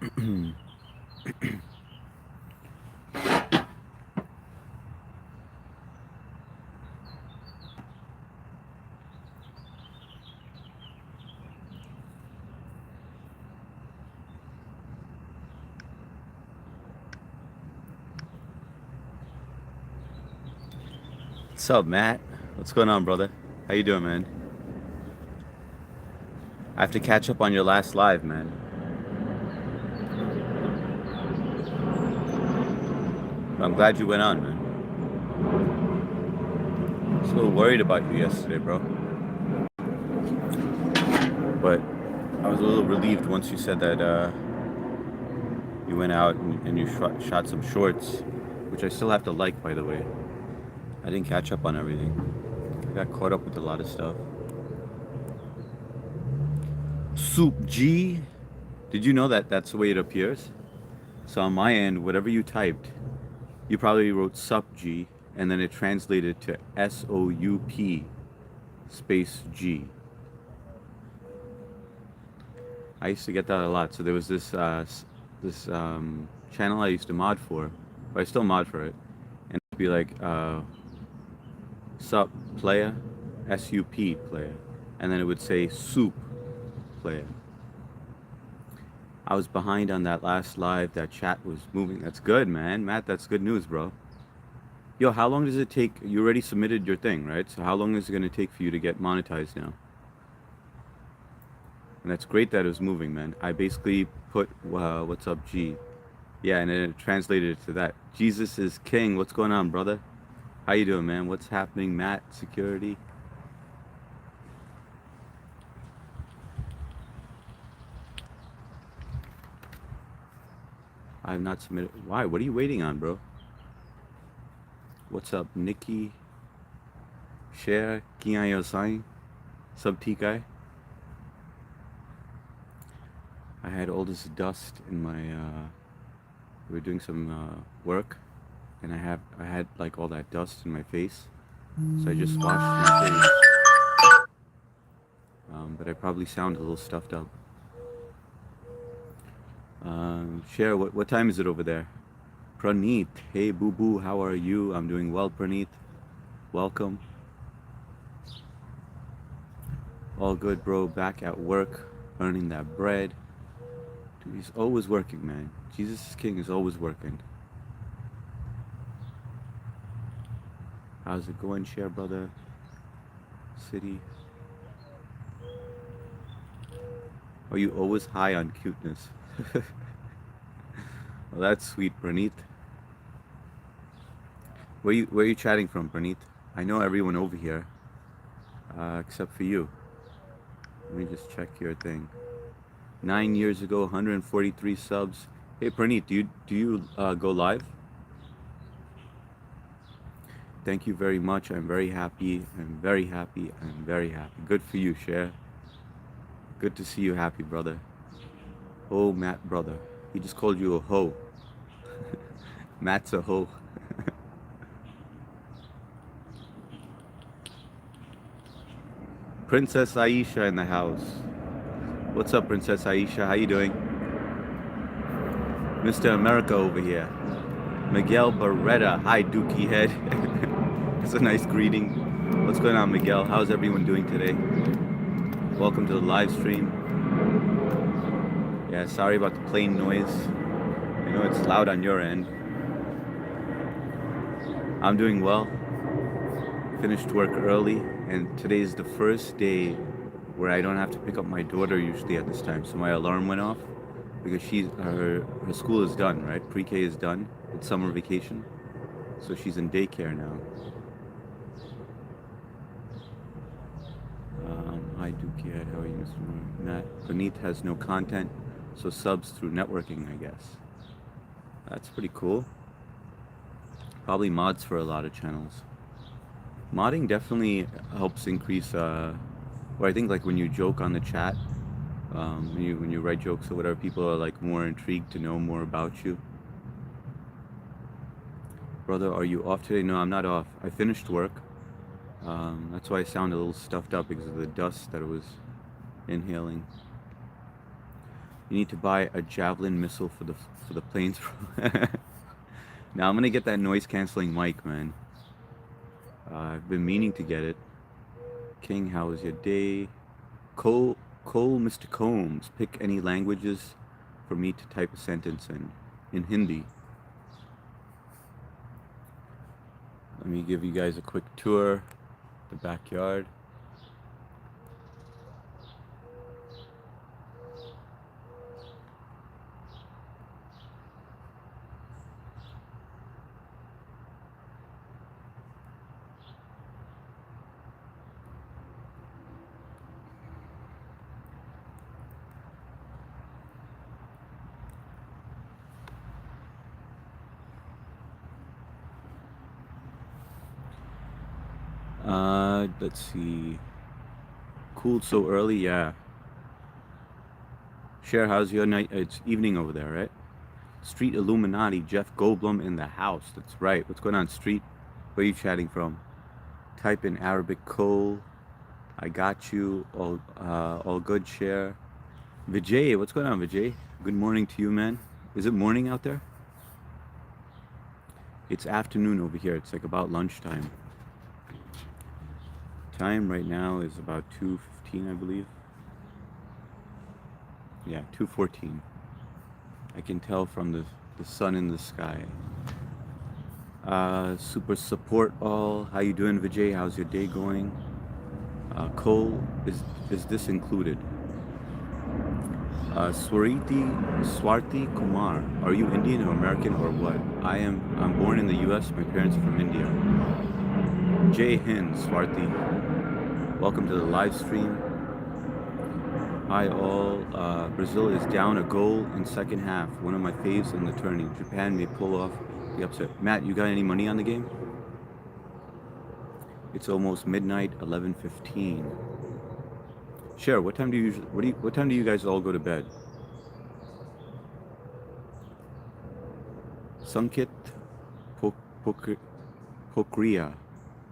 What's up, Matt? What's going on, brother? How you doing, man? I have to catch up on your last live, man. But I'm glad you went on, man. I was a little worried about you yesterday, bro. But I was a little relieved once you said that you went out and you shot some shorts, which I still have to like, by the way. I didn't catch up on everything. I got caught up with a lot of stuff. Soup G. Did you know that that's the way it appears? So on my end, whatever you typed, you probably wrote sup G, and then it translated to SOUP space G. I used to get that a lot. So there was this channel I used to mod for, but I still mod for it, and it'd be like sup player, SUP player, and then it would say soup player. I was behind on that last live. That chat was moving. That's good, man. Matt, that's good news, bro. Yo, how long does it take? You already submitted your thing, right? So how long is it going to take for you to get monetized now? And that's great that it was moving, man. I basically put, what's up, G? Yeah, and then it translated it to that. Jesus is king. What's going on, brother? How you doing, man? What's happening, Matt? Security? I have not submitted. Why? What are you waiting on, bro? What's up, Nikki? Share? Kian Yosai? Sub T guy? I had all this dust in my, we were doing some work, and I had like all that dust in my face, so I just washed my face. But I probably sound a little stuffed up. Share, what time is it over there? Praneet, hey boo boo, how are you? I'm doing well, Praneet. Welcome. All good, bro. Back at work, earning that bread. Dude, he's always working, man. Jesus is king is always working. How's it going, Share, brother? City. Are you always high on cuteness? Well, that's sweet, Praneet. Where you chatting from, Praneet? I know everyone over here, except for you. Let me just check your thing. 9 years ago, 143 subs. Hey, Praneet, do you go live? Thank you very much. I'm very happy. I'm very happy. I'm very happy. Good for you, Cher. Good to see you happy, brother. Oh, Matt, brother. He just called you a hoe. Matt's a hoe. Princess Aisha in the house. What's up, Princess Aisha? How you doing? Mr. America over here. Miguel Beretta. Hi, Dookie Head. It's a nice greeting. What's going on, Miguel? How's everyone doing today? Welcome to the live stream. Yeah, sorry about the plane noise. I know it's loud on your end. I'm doing well. Finished work early, and today is the first day where I don't have to pick up my daughter usually at this time. So my alarm went off because her school is done, right? Pre-K is done. It's summer vacation, so she's in daycare now. Hi, Dookie Head. How are you, Mr. Matt? Praneet has no content, so subs through networking, I guess. That's pretty cool. Probably mods for a lot of channels. Modding definitely helps increase, or I think like when you joke on the chat, when you write jokes or whatever, people are like more intrigued to know more about you. Brother, are you off today? No, I'm not off. I finished work. That's why I sound a little stuffed up because of the dust that I was inhaling. You need to buy a javelin missile for the planes. Now I'm gonna get that noise canceling mic, man. I've been meaning to get it. King, how was your day? Cole, Mr. Combs, pick any languages for me to type a sentence in. In Hindi. Let me give you guys a quick tour. The backyard. Let's see. Cooled so early, yeah. Cher, how's your night? It's evening over there, right? Street Illuminati, Jeff Goldblum in the house. That's right. What's going on, Street? Where are you chatting from? Type in Arabic Cole. I got you. All good, Cher. Vijay, what's going on, Vijay? Good morning to you, man. Is it morning out there? It's afternoon over here. It's like about lunchtime. Time right now is about 2:15, I believe. Yeah, 2:14. I can tell from the sun in the sky. Super support all. How you doing, Vijay? How's your day going? Cole, is this included? Swarti Kumar. Are you Indian or American or what? I'm born in the US. My parents are from India. Jai Hind, Swarti. Welcome to the live stream. Hi all. Brazil is down a goal in second half. One of my faves in the tourney. Japan may pull off the upset. Matt, you got any money on the game? It's almost midnight, 11:15. Cher, what time do you guys all go to bed? Sankit Pokriya.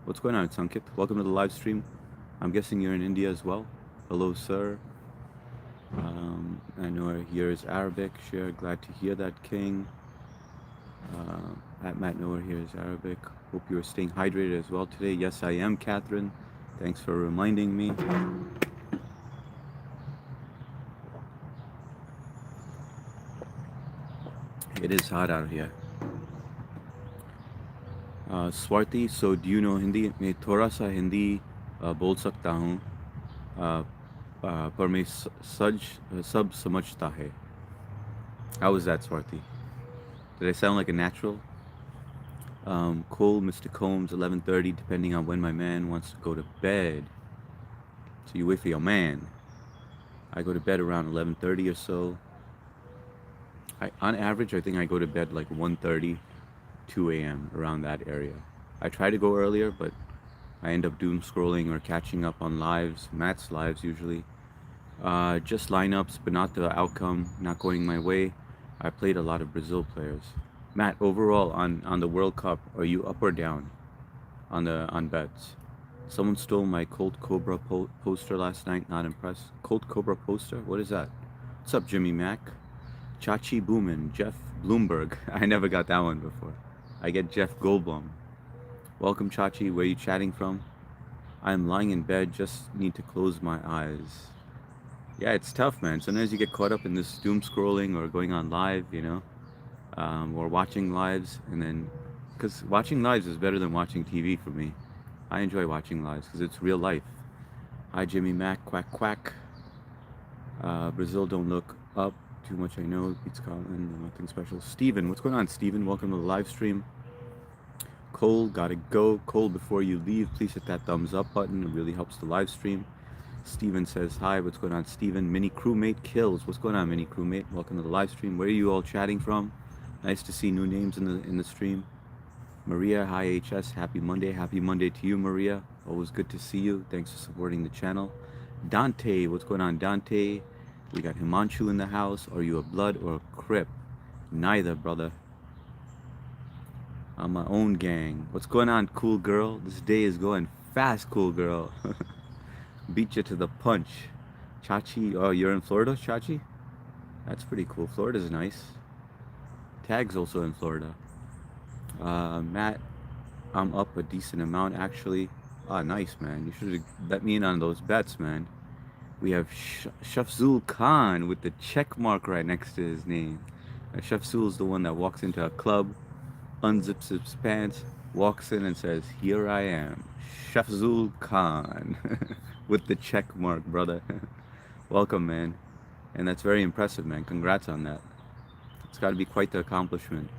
What's going on, Sankit? Welcome to the live stream. I'm guessing you're in India as well. Hello, sir. I know here is Arabic. Cher, glad to hear that, King. At Matt Noah here is Arabic. Hope you are staying hydrated as well today. Yes, I am, Catherine. Thanks for reminding me. It is hot out here. Swarti, so do you know Hindi? मैं थोड़ा सा हिंदी बोल सकता हूँ, पर मैं सब समझता है. How was that, Swarti? Did I sound like a natural? Cole, Mr. Combs, 11:30, depending on when my man wants to go to bed. So you wait for your man. I go to bed around 11:30 or so. On average, I think I go to bed like 1:30, 2 a.m., around that area. I try to go earlier, but I end up doom scrolling or catching up on lives, Matt's lives usually. Just lineups, but not the outcome, not going my way. I played a lot of Brazil players. Matt, overall on the World Cup, are you up or down on bets? Someone stole my Colt Cobra poster last night. Not impressed. Colt Cobra poster? What is that? What's up, Jimmy Mack? Chachi Boomin, Jeff Bloomberg. I never got that one before. I get Jeff Goldblum. Welcome, Chachi. Where are you chatting from? I'm lying in bed. Just need to close my eyes. Yeah, it's tough, man. Sometimes you get caught up in this doom scrolling or going on live, you know, or watching lives, and then, because watching lives is better than watching TV for me. I enjoy watching lives because it's real life. Hi, Jimmy Mack. Quack quack. Brazil don't look up too much. I know beat Scotland. Nothing special. Steven, what's going on, Steven? Welcome to the live stream. Cole, gotta go. Cole, before you leave, please hit that thumbs up button. It really helps the live stream. Steven says hi. What's going on, Steven? Mini crewmate kills. What's going on, mini crewmate? Welcome to the live stream. Where are you all chatting from? Nice to see new names in the stream. Maria, hi HS. Happy Monday. Happy Monday to you, Maria. Always good to see you. Thanks for supporting the channel. Dante, what's going on, Dante? We got Himanshu in the house. Are you a blood or a crip? Neither, brother. I'm my own gang. What's going on, cool girl? This day is going fast, cool girl. Beat you to the punch. Chachi, oh, you're in Florida, Chachi? That's pretty cool. Florida's nice. Tag's also in Florida. Matt, I'm up a decent amount actually. Ah, nice, man. You should have bet me in on those bets, man. We have Shafzul Khan with the check mark right next to his name. Shafzul is the one that walks into a club, unzips his pants, walks in and says, "Here I am, Shafzul Khan," with the check mark, brother. Welcome, man. And that's very impressive, man. Congrats on that. It's got to be quite the accomplishment.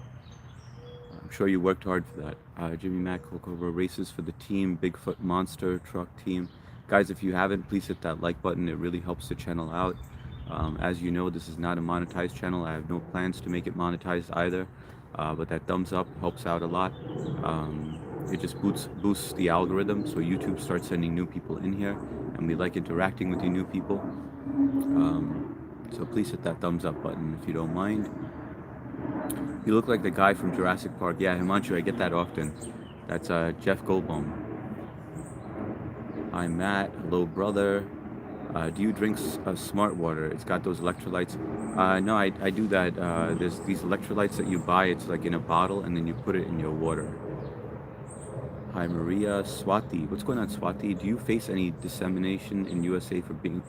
I'm sure you worked hard for that. Jimmy Mack, Cobra races for the team, Bigfoot Monster Truck team. Guys, if you haven't, please hit that like button. It really helps the channel out. As you know, this is not a monetized channel. I have no plans to make it monetized either. But that thumbs up helps out a lot. It just boosts the algorithm, so YouTube starts sending new people in here, and we like interacting with you new people. So please hit that thumbs up button if you don't mind. You look like the guy from Jurassic Park. Yeah, Himanshu, I get that often. That's Jeff Goldblum. I'm Matt. Hello, brother. Do you drink smart water? It's got those electrolytes. No, I do that. There's these electrolytes that you buy. It's like in a bottle, and then you put it in your water. Hi, Maria. Swati. What's going on, Swati? Do you face any dissemination in USA for being...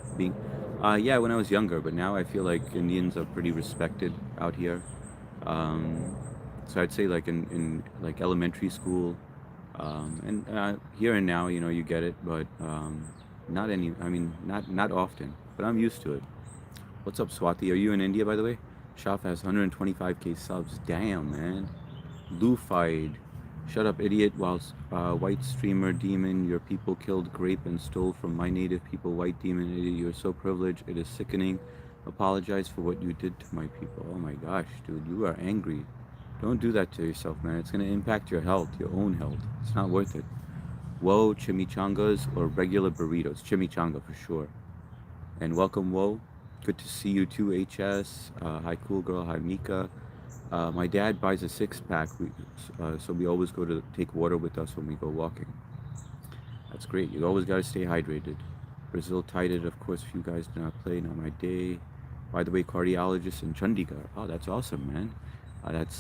Yeah, when I was younger, but now I feel like Indians are pretty respected out here. So I'd say like in like elementary school, and here and now, you know, you get it, but not any. I mean, not often. But I'm used to it. What's up, Swati? Are you in India, by the way? Shaf has 125k subs. Damn, man. Lufied. Shut up, idiot. Whilst white streamer demon, your people killed, grape, and stole from my native people. White demon, idiot. You're so privileged. It is sickening. Apologize for what you did to my people. Oh my gosh, dude, you are angry. Don't do that to yourself, man. It's going to impact your health, your own health. It's not worth it. Whoa, chimichangas or regular burritos? Chimichanga for sure. And welcome, Whoa. Good to see you too, HS. Hi, cool girl. Hi, Mika. My dad buys a 6-pack, so we always go to take water with us when we go walking. That's great. You always got to stay hydrated. Brazil tighted, of course, if you guys do not play. Not my day. By the way, cardiologist in Chandigarh. Oh, that's awesome, man. That's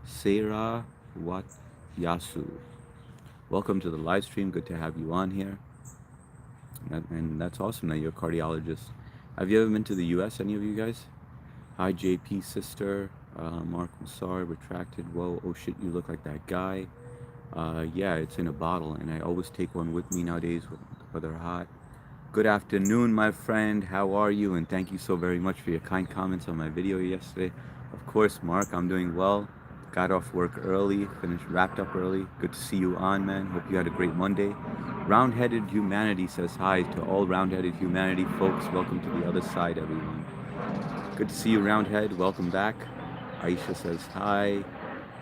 Sarah Wat Yasu. Welcome to the live stream. Good to have you on here. And that's awesome that you're a cardiologist. Have you ever been to the US, any of you guys? Hi, JP sister. Mark Massar, retracted. Whoa, oh shit, you look like that guy. Yeah, it's in a bottle, and I always take one with me nowadays when they're hot. Good afternoon, my friend. How are you? And thank you so very much for your kind comments on my video yesterday. Of course, Mark, I'm doing well. Got off work early, wrapped up early. Good to see you on, man. Hope you had a great Monday. Roundheaded Humanity says hi to all Roundheaded Humanity folks. Welcome to the other side, everyone. Good to see you, Roundhead. Welcome back. Aisha says hi.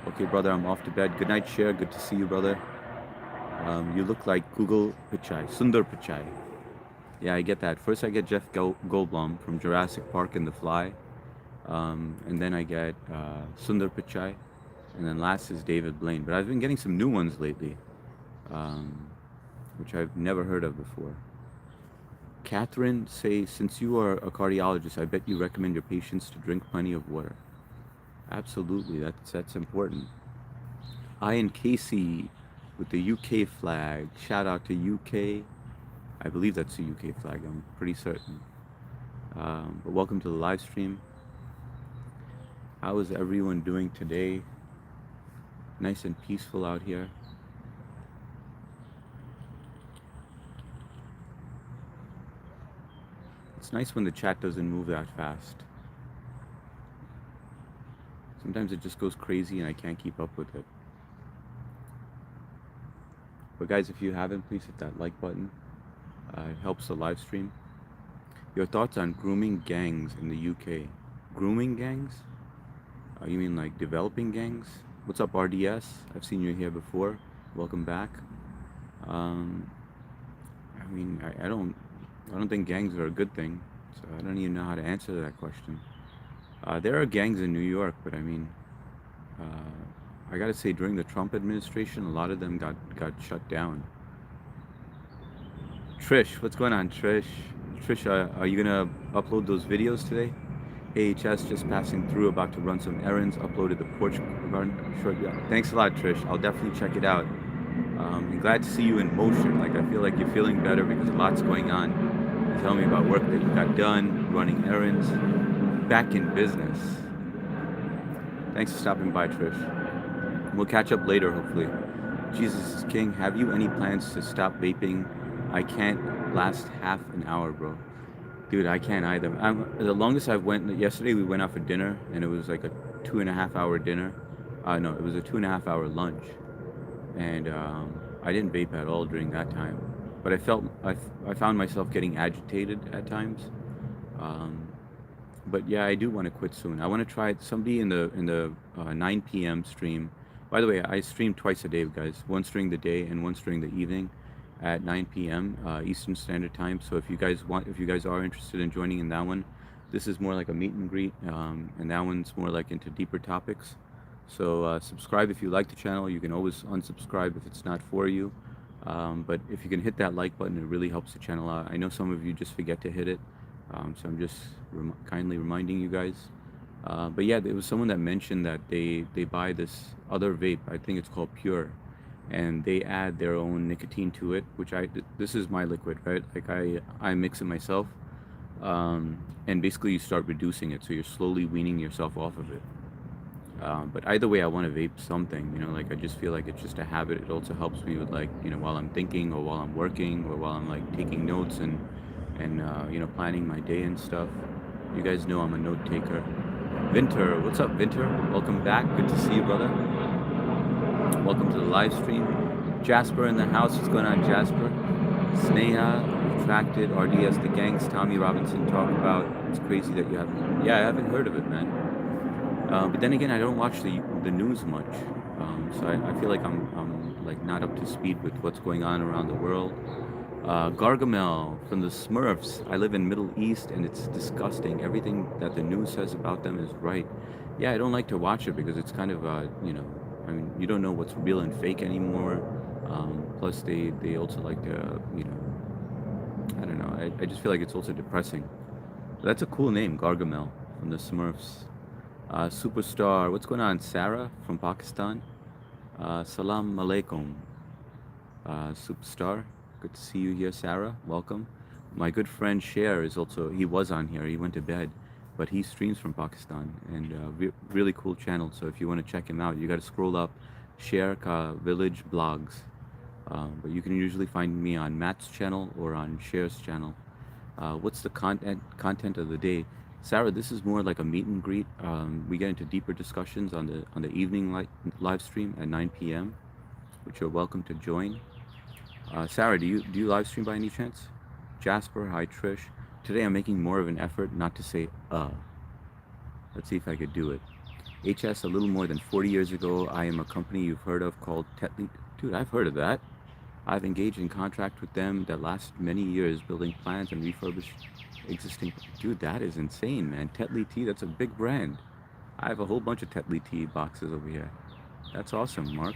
Okay, brother, I'm off to bed. Good night, Cher. Good to see you, brother. You look like Google Pichai, Sundar Pichai. Yeah, I get that. First, I get Jeff Goldblum from Jurassic Park and The Fly. And then I get Sundar Pichai. And then last is David Blaine. But I've been getting some new ones lately, which I've never heard of before. Catherine says, since you are a cardiologist, I bet you recommend your patients to drink plenty of water. Absolutely, that's important. Ian Casey with the UK flag. Shout out to UK. I believe that's the UK flag, I'm pretty certain. But welcome to the live stream. How is everyone doing today? Nice and peaceful out here. It's nice when the chat doesn't move that fast. Sometimes it just goes crazy and I can't keep up with it. But guys, if you haven't, please hit that like button. It helps the live stream. Your thoughts on grooming gangs in the UK? Grooming gangs? You mean like developing gangs? What's up, RDS? I've seen you here before. Welcome back. I mean, I don't think gangs are a good thing, so I don't even know how to answer that question. There are gangs in New York, but I mean, I gotta say, during the Trump administration, a lot of them got shut down. Trish, what's going on, Trish? Trisha, are you gonna upload those videos today? AHS just passing through, about to run some errands. Uploaded the porch garden short. Yeah. Thanks a lot, Trish. I'll definitely check it out. And glad to see you in motion. Like, I feel like you're feeling better because a lot's going on. You tell me about work that you got done, running errands, back in business. Thanks for stopping by, Trish. We'll catch up later, hopefully. Jesus is King. Have you any plans to stop vaping? I can't last half an hour, bro. Dude, I can't either. The longest I've went, yesterday we went out for dinner and it was like a 2.5 hour dinner. No, it was a 2.5 hour lunch. And I didn't vape at all during that time. But I found myself getting agitated at times. Um, but yeah, I do want to quit soon. I want to try it. Somebody in the 9 p.m. stream. By the way, I stream twice a day, guys. Once during the day and once during the evening at 9 p.m. Eastern Standard Time. So if you guys are interested in joining in that one, this is more like a meet and greet, and that one's more like into deeper topics. So subscribe if you like the channel. You can always unsubscribe if it's not for you. But if you can hit that like button, it really helps the channel out. I know some of you just forget to hit it, so I'm just kindly reminding you guys. But yeah, there was someone that mentioned that they buy this other vape. I think it's called Pure, and they add their own nicotine to it, which this is my liquid, right? Like I mix it myself, and basically you start reducing it, so you're slowly weaning yourself off of it. But either way, I want to vape something, like I just feel like it's just a habit. It also helps me with, like, while I'm thinking or while I'm working or while I'm like taking notes and planning my day and stuff. You guys know I'm a note taker. Vinter, what's up, Vinter? Welcome back. Good to see you, brother. Welcome to the live stream. Jasper in the house. What's going on, Jasper? Sneha, Retracted, RDS, the gangs. Tommy Robinson talk about. It's crazy that you haven't. Yeah, I haven't heard of it, man. But then again, I don't watch the news much, so I feel like I'm like not up to speed with what's going on around the world. Gargamel from the Smurfs. I live in Middle East and it's disgusting. Everything that the news says about them is right. Yeah, I don't like to watch it because it's kind of I mean, you don't know what's real and fake anymore. Plus they also like to I don't know. I just feel like it's also depressing. But that's a cool name, Gargamel from the Smurfs. Superstar, what's going on? Sarah from Pakistan. Salam alaikum. Superstar, good to see you here, Sarah. Welcome. My good friend Cher he was on here. He went to bed, but he streams from Pakistan, and really cool channel. So if you want to check him out, you got to scroll up, Cher Ka Village Blogs. But you can usually find me on Matt's channel or on Cher's channel. What's the content of the day? Sarah, this is more like a meet and greet. We get into deeper discussions on the evening live stream at 9 p.m., which you're welcome to join. Sarah, do you live stream by any chance? Jasper, hi Trish. Today I'm making more of an effort not to say Let's see if I could do it. HS, a little more than 40 years ago, I am a company you've heard of called Tetley. Dude, I've heard of that. I've engaged in contract with them that lasts many years, building plans and refurbish existing. Dude, that is insane, man. Tetley Tea, that's a big brand. I have a whole bunch of Tetley Tea boxes over here. That's awesome, Mark.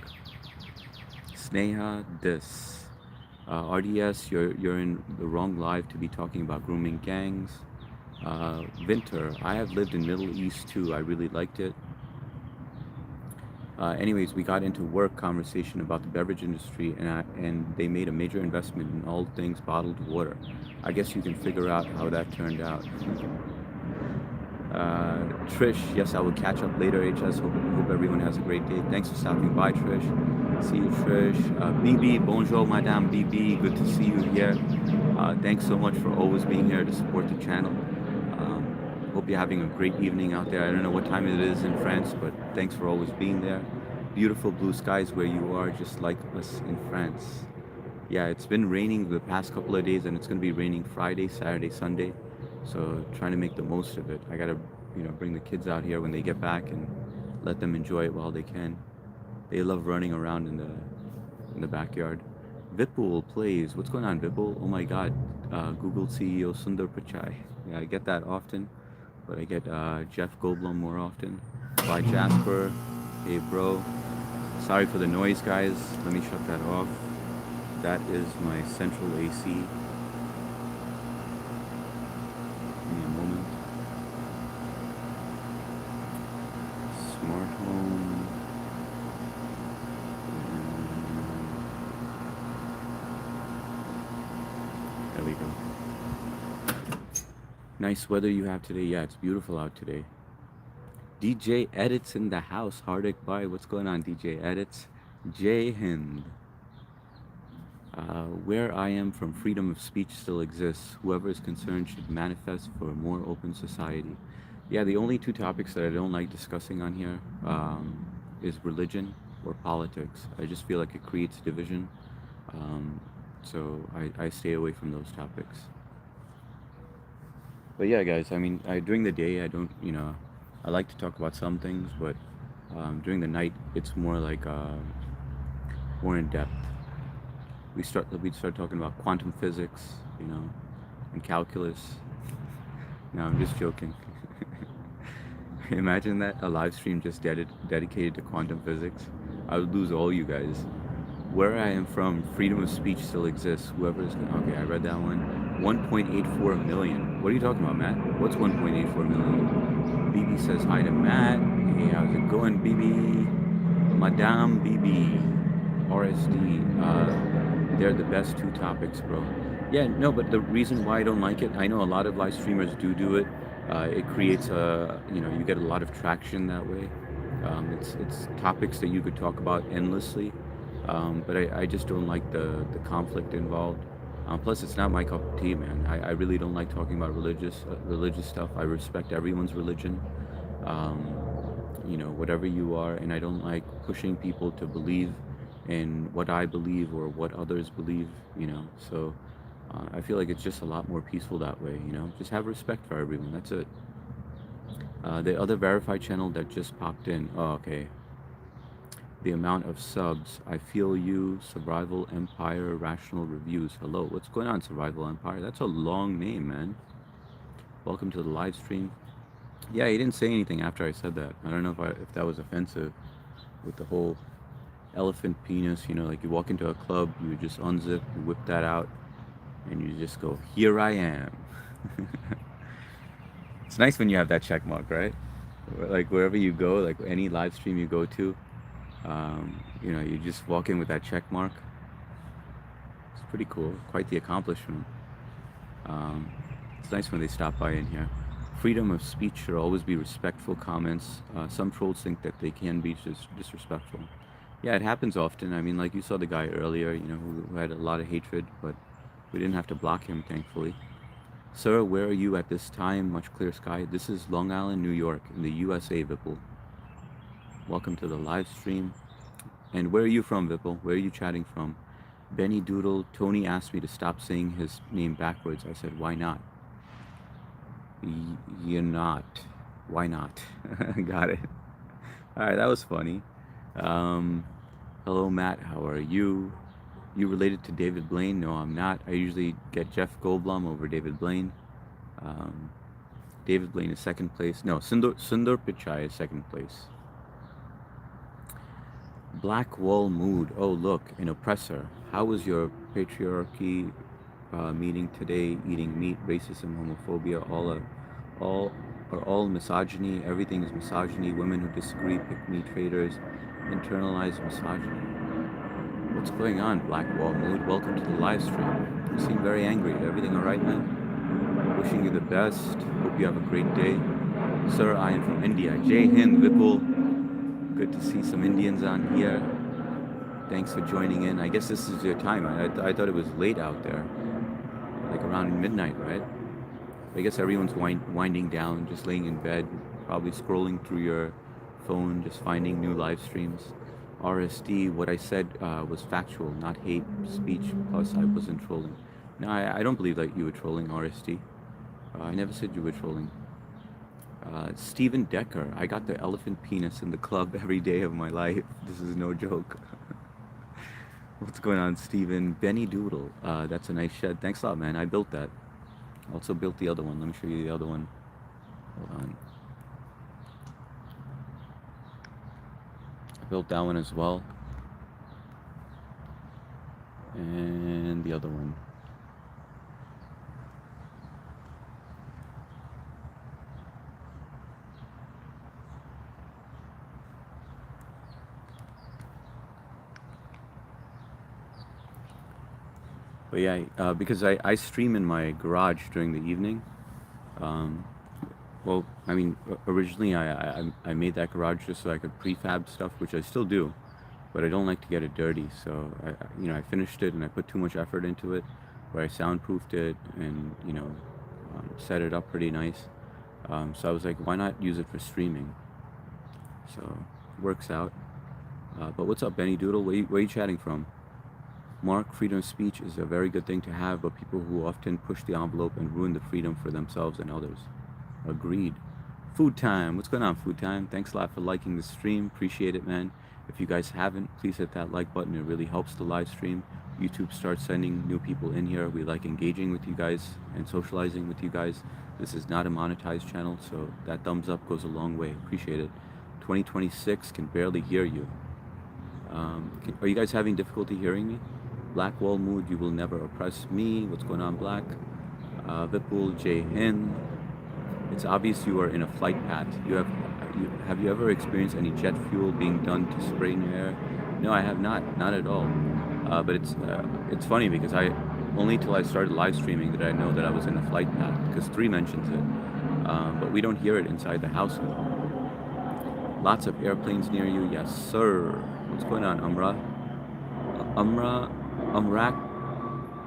Sneha, this. RDS, you're in the wrong live to be talking about grooming gangs. Vinter, I have lived in Middle East too. I really liked it. Anyways, we got into work conversation about the beverage industry, and they made a major investment in all things bottled water. I guess you can figure out how that turned out. Trish, yes, I will catch up later. HS, hope everyone has a great day. Thanks for stopping by, Trish. See you, Trish. BB, bonjour, Madame BB. Good to see you here. Thanks so much for always being here to support the channel. Hope you're having a great evening out there. I don't know what time it is in France, but thanks for always being there. Beautiful blue skies where you are, just like us in France. Yeah, it's been raining the past couple of days, and it's going to be raining Friday, Saturday, Sunday. So trying to make the most of it. I got to, bring the kids out here when they get back and let them enjoy it while they can. They love running around in the backyard. Vipul plays. What's going on, Vipul? Oh my God, Google CEO Sundar Pichai. Yeah, I get that often. But I get Jeff Goldblum more often. Bye, Jasper. Hey, bro. Sorry for the noise, guys. Let me shut that off. That is my central AC. Nice weather you have today. Yeah, it's beautiful out today. DJ Edits in the house. Hardik Bhai, what's going on, DJ Edits? Jay Hind. Where I am from, freedom of speech still exists. Whoever is concerned should manifest for a more open society. Yeah, the only two topics that I don't like discussing on here is religion or politics. I just feel like it creates division. Um, so I stay away from those topics. But yeah, guys, I mean, during the day, I don't, I like to talk about some things, but during the night, it's more like more in depth. We'd start talking about quantum physics, and calculus. No, I'm just joking. Imagine that, a live stream just dedicated to quantum physics. I would lose all you guys. Where I am from, freedom of speech still exists. Whoever is okay, I read that one. 1.84 million. What are you talking about, Matt? What's 1.84 million? BB says hi to Matt. Hey, how's it going, BB? Madame BB. RSD. They're the best two topics, bro. Yeah, no, but the reason why I don't like it, I know a lot of live streamers do it. It creates you get a lot of traction that way. It's topics that you could talk about endlessly, but I just don't like the conflict involved. Plus, it's not my cup of tea, man. I really don't like talking about religious stuff. I respect everyone's religion, whatever you are, and I don't like pushing people to believe in what I believe or what others believe. So I feel like it's just a lot more peaceful that way. Just have respect for everyone. That's it. The other verified channel that just popped in. Oh, okay. The amount of subs. I feel you. Survival Empire Rational Reviews. Hello. What's going on, Survival Empire? That's a long name, man. Welcome to the live stream. Yeah, he didn't say anything after I said that. I don't know if that was offensive with the whole elephant penis. Like you walk into a club, you just unzip, you whip that out, and you just go, here I am. It's nice when you have that check mark, right? Like wherever you go, like any live stream you go to, you just walk in with that check mark. It's pretty cool, quite the accomplishment. It's nice when they stop by in here. Freedom of speech should always be respectful comments. Some trolls think that they can be disrespectful. Yeah, it happens often. I mean, like you saw the guy earlier, who had a lot of hatred, but we didn't have to block him, thankfully. Sir, where are you at this time? Much clear sky. This is Long Island, New York, in the USA, Vipul. Welcome to the live stream. And where are you from, Vipul? Where are you chatting from? Benny Doodle. Tony asked me to stop saying his name backwards. I said, why not? You're not. Why not? Got it. All right, that was funny. Hello, Matt. How are you? You related to David Blaine? No, I'm not. I usually get Jeff Goldblum over David Blaine. David Blaine is second place. No, Sundar Pichai is second place. Black Wall Mood. Oh, look, an oppressor. How was your patriarchy meeting today? Eating meat, racism, homophobia, all misogyny. Everything is misogyny. Women who disagree, pick me traders, internalized misogyny. What's going on, Black Wall Mood? Welcome to the live stream. You seem very angry. Everything all right, man? Wishing you the best. Hope you have a great day. Sir, I am from India. Jai Hind, Vipul. Good to see some Indians on here. Thanks for joining in. I guess this is your time. I thought it was late out there. Like around midnight, right? I guess everyone's winding down, just laying in bed, probably scrolling through your phone, just finding new live streams. RSD, what I said was factual, not hate speech, plus I wasn't trolling. No, I don't believe that you were trolling, RSD. I never said you were trolling. Steven Decker, I got the elephant penis in the club every day of my life. This is no joke. What's going on, Steven? Benny Doodle, that's a nice shed. Thanks a lot, man. I built that. Also built the other one. Let me show you the other one. Hold on. I built that one as well. And the other one. But yeah, because I stream in my garage during the evening. Um, well, I mean, originally I made that garage just so I could prefab stuff, which I still do, but I don't like to get it dirty. So I finished it and I put too much effort into it, where I soundproofed it and set it up pretty nice. So I was like, why not use it for streaming? So works out. But what's up, Benny Doodle? Where you chatting from? Mark, freedom of speech is a very good thing to have, but people who often push the envelope and ruin the freedom for themselves and others. Agreed. Food Time. What's going on, Food Time? Thanks a lot for liking the stream. Appreciate it, man. If you guys haven't, please hit that like button. It really helps the live stream. YouTube starts sending new people in here. We like engaging with you guys and socializing with you guys. This is not a monetized channel, so that thumbs up goes a long way. Appreciate it. 2026 can barely hear you. Are you guys having difficulty hearing me? Black Wall Mood, you will never oppress me. What's going on, Black? Vipul J. Hin. It's obvious you are in a flight path. Have you ever experienced any jet fuel being done to spray in your air? No, I have not at all. But it's funny because only till I started live streaming did I know that I was in a flight path, because 3 mentions it. But we don't hear it inside the house at all. Lots of airplanes near you, yes sir. What's going on, Umra? Umrak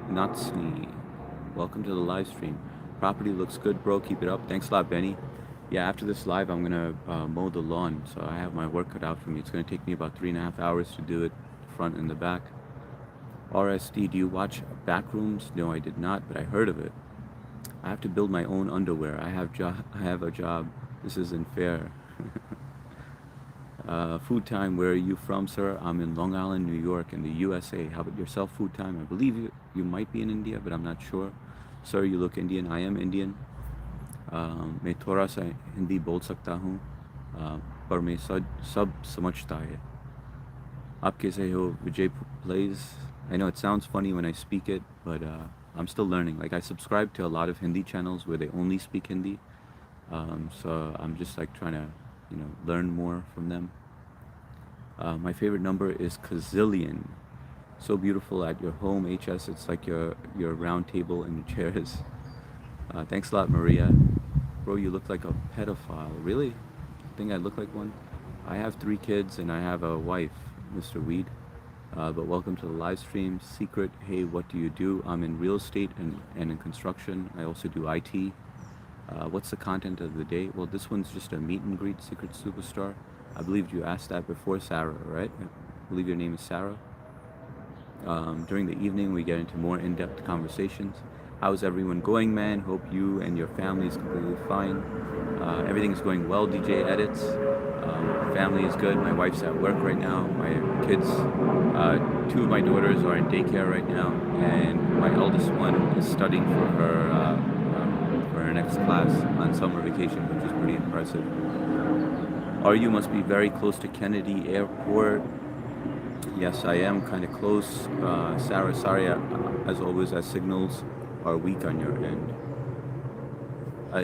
Natsni. Welcome to the live stream. Property looks good, bro. Keep it up. Thanks a lot, Benny. Yeah, after this live, I'm gonna mow the lawn, so I have my work cut out for me. It's gonna take me about 3.5 hours to do it, front and the back. RSD, do you watch Backrooms? No, I did not, but I heard of it. I have to build my own underwear. I have a job. This isn't fair. Food Time, where are you from, sir? I'm in Long Island, New York, in the USA. How about yourself, Food Time? I believe you might be in India, but I'm not sure. Sir, you look Indian. I am Indian. मैं थोड़ा सा हिंदी बोल सकता हूँ, पर मैं सब समझता है. आप कैसे हो, Vijay Plays? I know it sounds funny when I speak it, but I'm still learning. Like, I subscribe to a lot of Hindi channels where they only speak Hindi. So I'm just like trying to, learn more from them. My favorite number is Kazillion. So beautiful at your home, HS. It's like your round table and your chairs. Thanks a lot, Maria. Bro, you look like a pedophile. Really? Think I look like one? I have 3 kids and I have a wife, Mr. Weed. But welcome to the live stream. Secret, hey, what do you do? I'm in real estate and in construction. I also do IT. What's the content of the day? Well, this one's just a meet and greet, Secret Superstar. I believe you asked that before, Sarah, right? I believe your name is Sarah. During the evening, we get into more in-depth conversations. How's everyone going, man? Hope you and your family is completely fine. Everything is going well, DJ Edits. Family is good. My wife's at work right now. My kids, 2 of my daughters are in daycare right now, and my eldest one is studying for her next class on summer vacation, which is pretty impressive. You must be very close to Kennedy Airport. Yes, I am kind of close. Sarah, sorry, as always, as signals are weak on your end.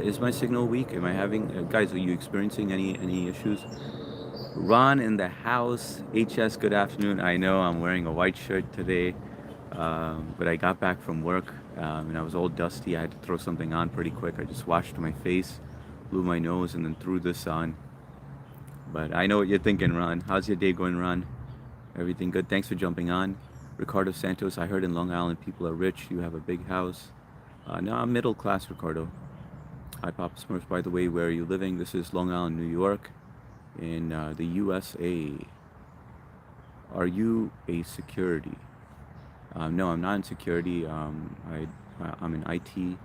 Is my signal weak? Am I having... guys, are you experiencing any issues? Ron in the house. HS, good afternoon. I know I'm wearing a white shirt today, but I got back from work and I was all dusty. I had to throw something on pretty quick. I just washed my face, blew my nose, and then threw this on. But I know what you're thinking, Ron. How's your day going, Ron? Everything good? Thanks for jumping on. Ricardo Santos, I heard in Long Island people are rich. You have a big house. No, I'm middle class, Ricardo. Hi, Papa Smurf. By the way, where are you living? This is Long Island, New York, in the USA. Are you a security? No, I'm not in security. I'm in IT,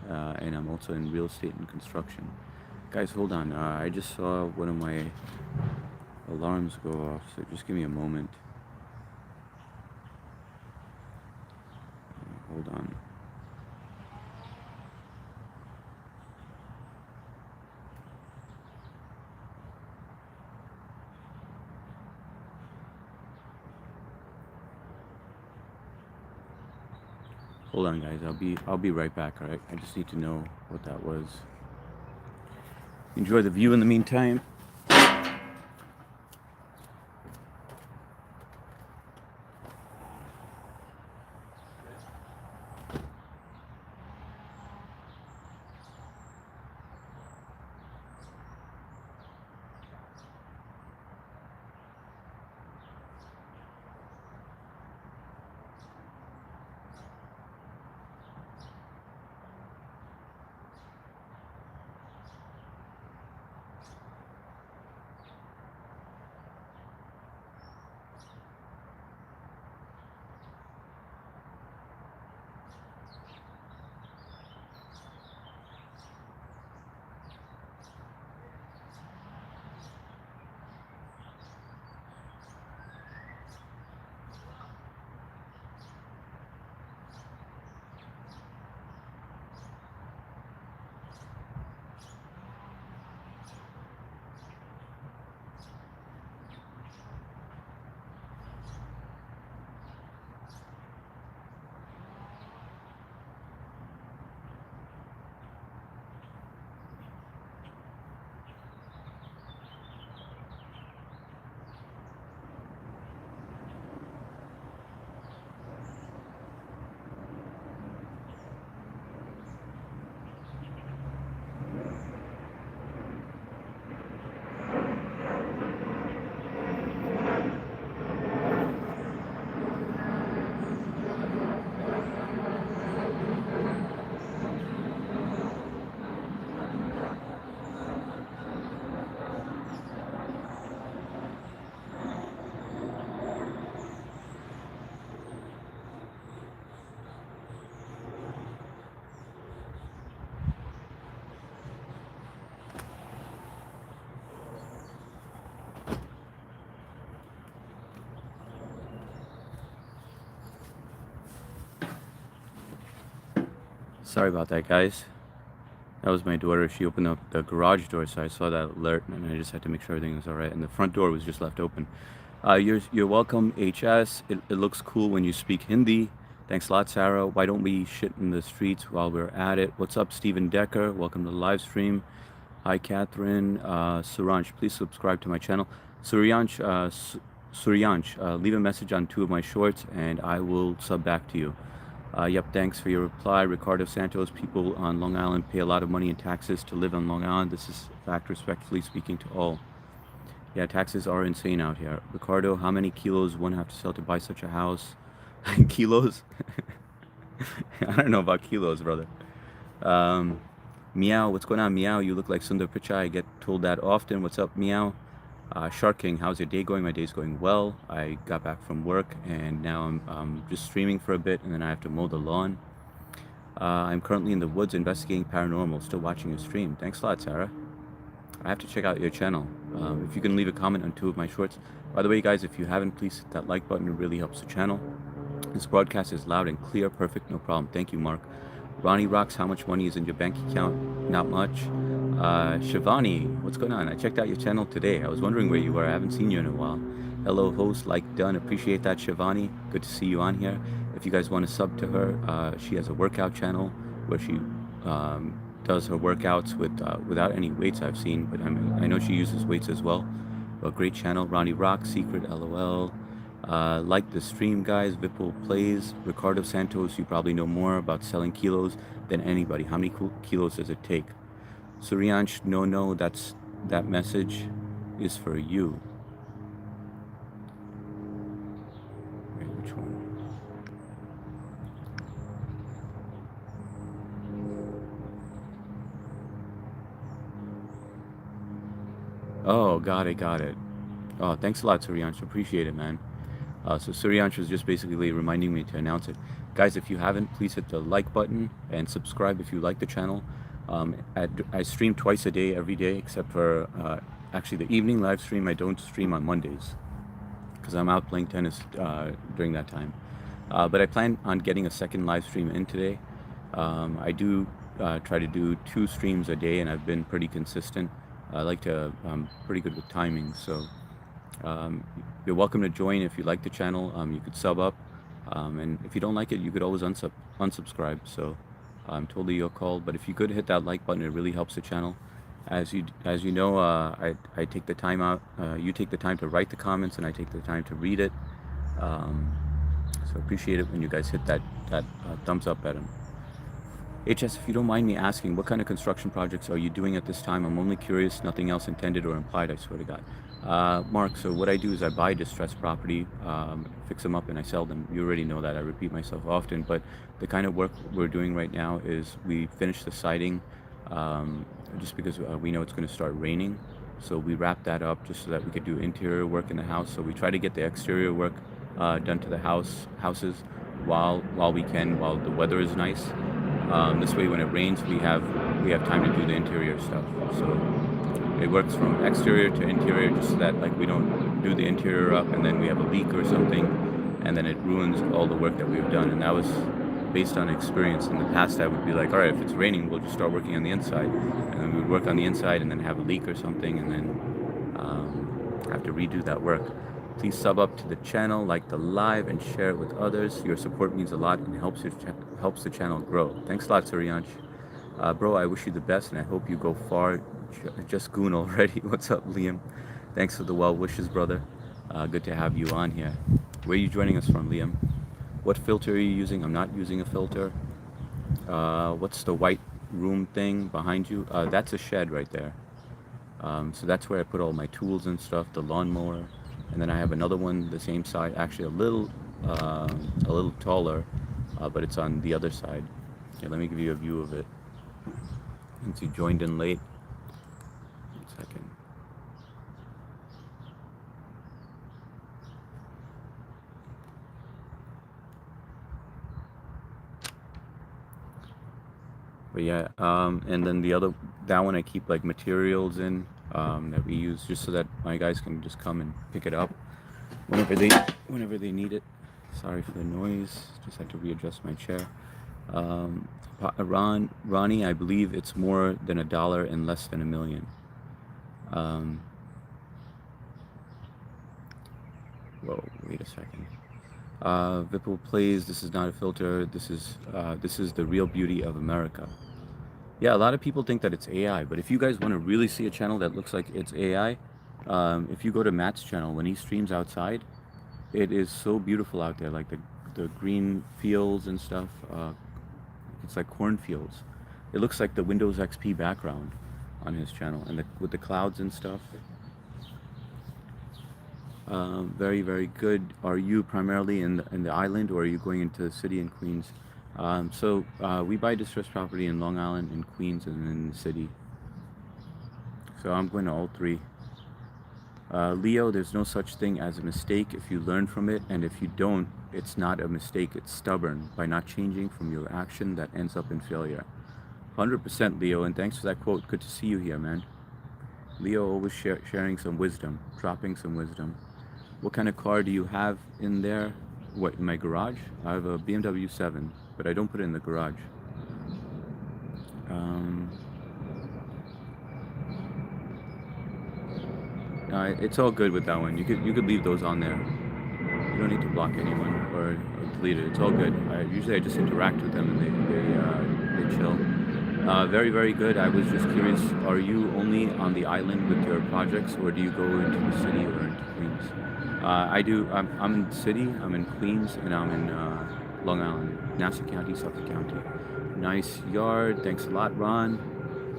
and I'm also in real estate and construction. Guys, hold on. I just saw one of my alarms go off, so just give me a moment. Hold on. Hold on, guys. I'll be right back. All right. I just need to know what that was. Enjoy the view in the meantime. Sorry about that, guys. That was my daughter. She opened up the garage door, so I saw that alert, and I just had to make sure everything was all right. And the front door was just left open. You're welcome, HS. It looks cool when you speak Hindi. Thanks a lot, Sarah. Why don't we shit in the streets while we're at it? What's up, Stephen Decker? Welcome to the live stream. Hi, Catherine. Suransh, please subscribe to my channel. Suryansh, leave a message on 2 of my shorts, and I will sub back to you. Yep, thanks for your reply. Ricardo Santos, people on Long Island pay a lot of money in taxes to live on Long Island. This is fact, respectfully speaking to all. Yeah, taxes are insane out here. Ricardo, how many kilos one have to sell to buy such a house? Kilos? I don't know about kilos, brother. Meow, what's going on, Meow? You look like Sundar Pichai. I get told that often. What's up, Meow? Shark King, how's your day going? My day's going well. I got back from work and now I'm just streaming for a bit and then I have to mow the lawn. I'm currently in the woods investigating paranormal, still watching your stream. Thanks a lot, Sarah. I have to check out your channel. If you can leave a comment on 2 of my shorts. By the way, guys, if you haven't, please hit that like button. It really helps the channel. This broadcast is loud and clear. Perfect, no problem. Thank you, Mark. Ronnie rocks, how much money is in your bank account? Not much. Shivani, what's going on? I checked out your channel today. I was wondering where you were. I haven't seen you in a while. Hello, host, like done. Appreciate that, Shivani. Good to see you on here. If you guys want to sub to her, she has a workout channel where she does her workouts without any weights I've seen, but I know she uses weights as well. A great channel. Ronnie Rock, Secret, LOL. Like the stream, guys. Vipul Plays. Ricardo Santos, you probably know more about selling kilos than anybody. How many kilos does it take? Suryansh, no, that message is for you. Wait, which one? Oh, got it. Oh, thanks a lot, Suryansh. Appreciate it, man. So Suryansh was just basically reminding me to announce it. Guys, if you haven't, please hit the like button and subscribe if you like the channel. I stream twice a day, every day, except for actually the evening live stream. I don't stream on Mondays because I'm out playing tennis during that time. But I plan on getting a second live stream in today. I do try to do 2 streams a day, and I've been pretty consistent. I like to, I'm pretty good with timing, so you're welcome to join if you like the channel. You could sub up, and if you don't like it, you could always unsubscribe. So totally your call. But if you could hit that like button, it really helps the channel. As you know, I take the time out. You take the time to write the comments, and I take the time to read it. So appreciate it when you guys hit that thumbs up button. HS, if you don't mind me asking, what kind of construction projects are you doing at this time? I'm only curious, nothing else intended or implied, I swear to God. Mark, so what I do is I buy distressed property, fix them up, and I sell them. You already know that, I repeat myself often, but the kind of work we're doing right now is we finished the siding just because we know it's going to start raining. So we wrap that up just so that we could do interior work in the house. So we try to get the exterior work done to the houses while we can, while the weather is nice. This way, when it rains, we have time to do the interior stuff. So it works from exterior to interior, just so that like we don't do the interior up and then we have a leak or something, and then it ruins all the work that we've done. And that was based on experience. In the past, I would be like, all right, if it's raining, we'll just start working on the inside, and then we would work on the inside and then have a leak or something, and then have to redo that work. Please sub up to the channel, like the live, and share it with others. Your support means a lot and helps the channel grow. Thanks a lot, Suryansh. Bro, I wish you the best, and I hope you go far. Just goon already. What's up, Liam? Thanks for the well wishes, brother. Good to have you on here. Where are you joining us from, Liam? What filter are you using? I'm not using a filter. What's the white room thing behind you? That's a shed right there. So that's where I put all my tools and stuff, the lawnmower. And then I have another one the same side, actually a little taller, but it's on the other side. Okay, let me give you a view of it. Since you joined in late. 1 second. But yeah, and then that one I keep like materials in that we use just so that my guys can just come and pick it up whenever they need it. Sorry for the noise, just had to readjust my chair. Um, Ronnie, I believe it's more than $1 and less than 1 million. Um, whoa, wait a second. Vipul plays. This is not a filter. This is the real beauty of America. Yeah, a lot of people think that it's AI, but if you guys want to really see a channel that looks like it's AI, if you go to Matt's channel when he streams outside, it is so beautiful out there, like the green fields and stuff. It's like cornfields. It looks like the Windows XP background on his channel, and with the clouds and stuff. Very, very good. Are you primarily in the island, or are you going into the city in Queens? We buy distressed property in Long Island, in Queens, and in the city. So I'm going to all three. Leo, there's no such thing as a mistake if you learn from it, and if you don't, it's not a mistake, it's stubborn by not changing from your action that ends up in failure. 100% Leo, and thanks for that quote. Good to see you here, man. Leo always sharing some wisdom, dropping some wisdom. What kind of car do you have in there? What, in my garage? I have a BMW 7, but I don't put it in the garage. It's all good with that one. You could leave those on there. You don't need to block anyone or delete it. It's all good. Usually I just interact with them and they chill. Very, very good. I was just curious, are you only on the island with your projects, or do you go into the city or into Queens? I do. I'm in the city, I'm in Queens, and I'm in Long Island, Nassau County, Suffolk County. Nice yard. Thanks a lot, Ron.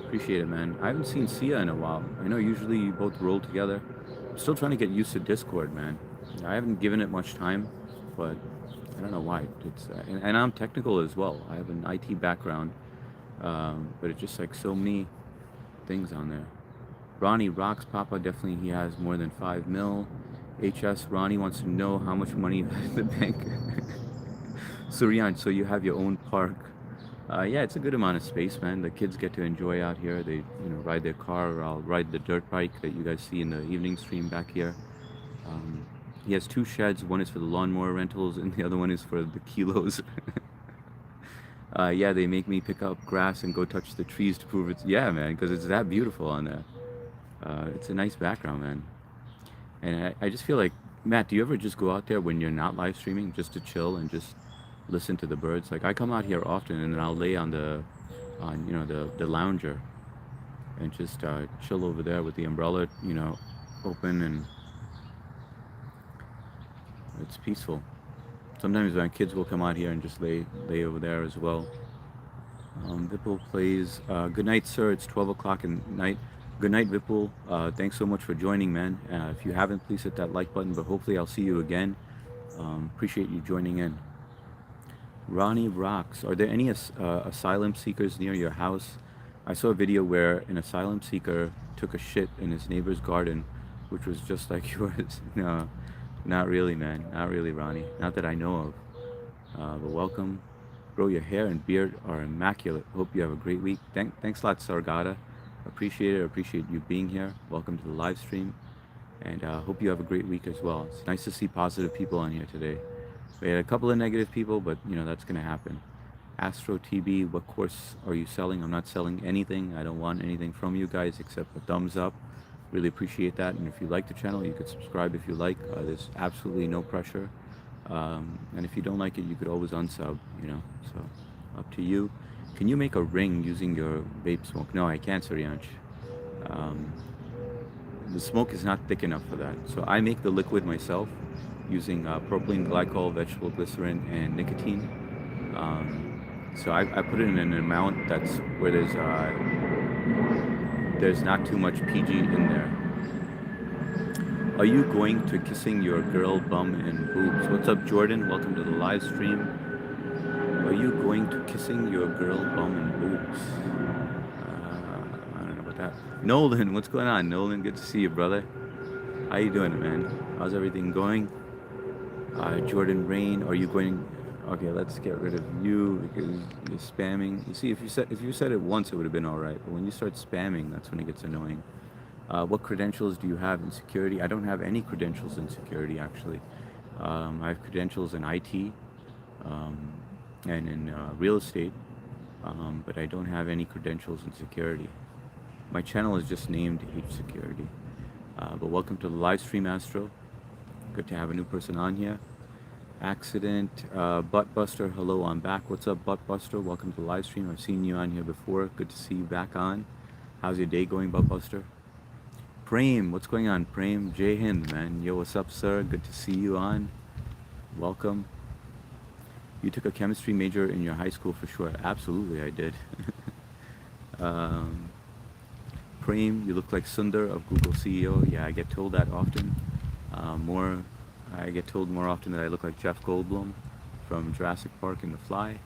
Appreciate it, man. I haven't seen Sia in a while. I know usually you both roll together. I'm still trying to get used to Discord, man. I haven't given it much time, but I don't know why. And I'm technical as well. I have an IT background, but it's just like so many things on there. Ronnie rocks. Papa definitely he has more than 5 mil. HS Ronnie wants to know how much money you have in the bank. Suryan, so you have your own park. Yeah, it's a good amount of space, man. The kids get to enjoy out here. They, ride their car, or I'll ride the dirt bike that you guys see in the evening stream back here. He has 2 sheds. One is for the lawnmower rentals, and the other one is for the kilos. Yeah, they make me pick up grass and go touch the trees to prove it's... Yeah, man, because it's that beautiful on there. It's a nice background, man. And I just feel like, Matt, do you ever just go out there when you're not live streaming just to chill and just listen to the birds? Like, I come out here often, and then I'll lay on the lounger and just chill over there with the umbrella, open, and it's peaceful. Sometimes my kids will come out here and just lay over there as well. Vipul plays. Good night, sir. It's 12 o'clock at night. Good night, Vipul. Thanks so much for joining, man. If you haven't, please hit that like button, but hopefully I'll see you again. Appreciate you joining in. Ronnie rocks. Are there any asylum seekers near your house? I saw a video where an asylum seeker took a shit in his neighbor's garden, which was just like yours. No, not really, man. Not really, Ronnie. Not that I know of. But welcome. Bro, your hair and beard are immaculate. Hope you have a great week. Thanks a lot, Sargata. Appreciate it. Appreciate you being here. Welcome to the live stream. And hope you have a great week as well. It's nice to see positive people on here today. We had a couple of negative people, but that's going to happen. Astro TB, what course are you selling? I'm not selling anything. I don't want anything from you guys except a thumbs up. Really appreciate that. And if you like the channel, you could subscribe if you like. There's absolutely no pressure. And if you don't like it, you could always unsub, so up to you. Can you make a ring using your vape smoke? No, I can't, Suryansh. The smoke is not thick enough for that. So I make the liquid myself using propylene glycol, vegetable glycerin, and nicotine. So I put it in an amount that's where there's not too much PG in there. Are you going to kissing your girl bum and boobs? What's up, Jordan? Welcome to the live stream. Are you going to kissing your girl bum and boobs? I don't know about that. Nolan, what's going on? Nolan, good to see you, brother. How you doing, man? How's everything going? Jordan Rain, are you going? Okay, let's get rid of you because you're spamming. You see, if you said it once, it would have been all right. But when you start spamming, that's when it gets annoying. What credentials do you have in security? I don't have any credentials in security, actually. I have credentials in IT. and in real estate, but I don't have any credentials in security. My channel is just named H Security. But welcome to the live stream, Astro. Good to have a new person on here. Accident, Buttbuster, hello, I'm back. What's up, Buttbuster? Welcome to the live stream. I've seen you on here before. Good to see you back on. How's your day going, Buttbuster? Prem, what's going on, Prem? Jai Hind, man. Yo, what's up, sir? Good to see you on. Welcome. You took a chemistry major in your high school for sure. Absolutely, I did. um, Prem, you look like Sundar of Google CEO. Yeah, I get told that often. I get told more often that I look like Jeff Goldblum from Jurassic Park and The Fly.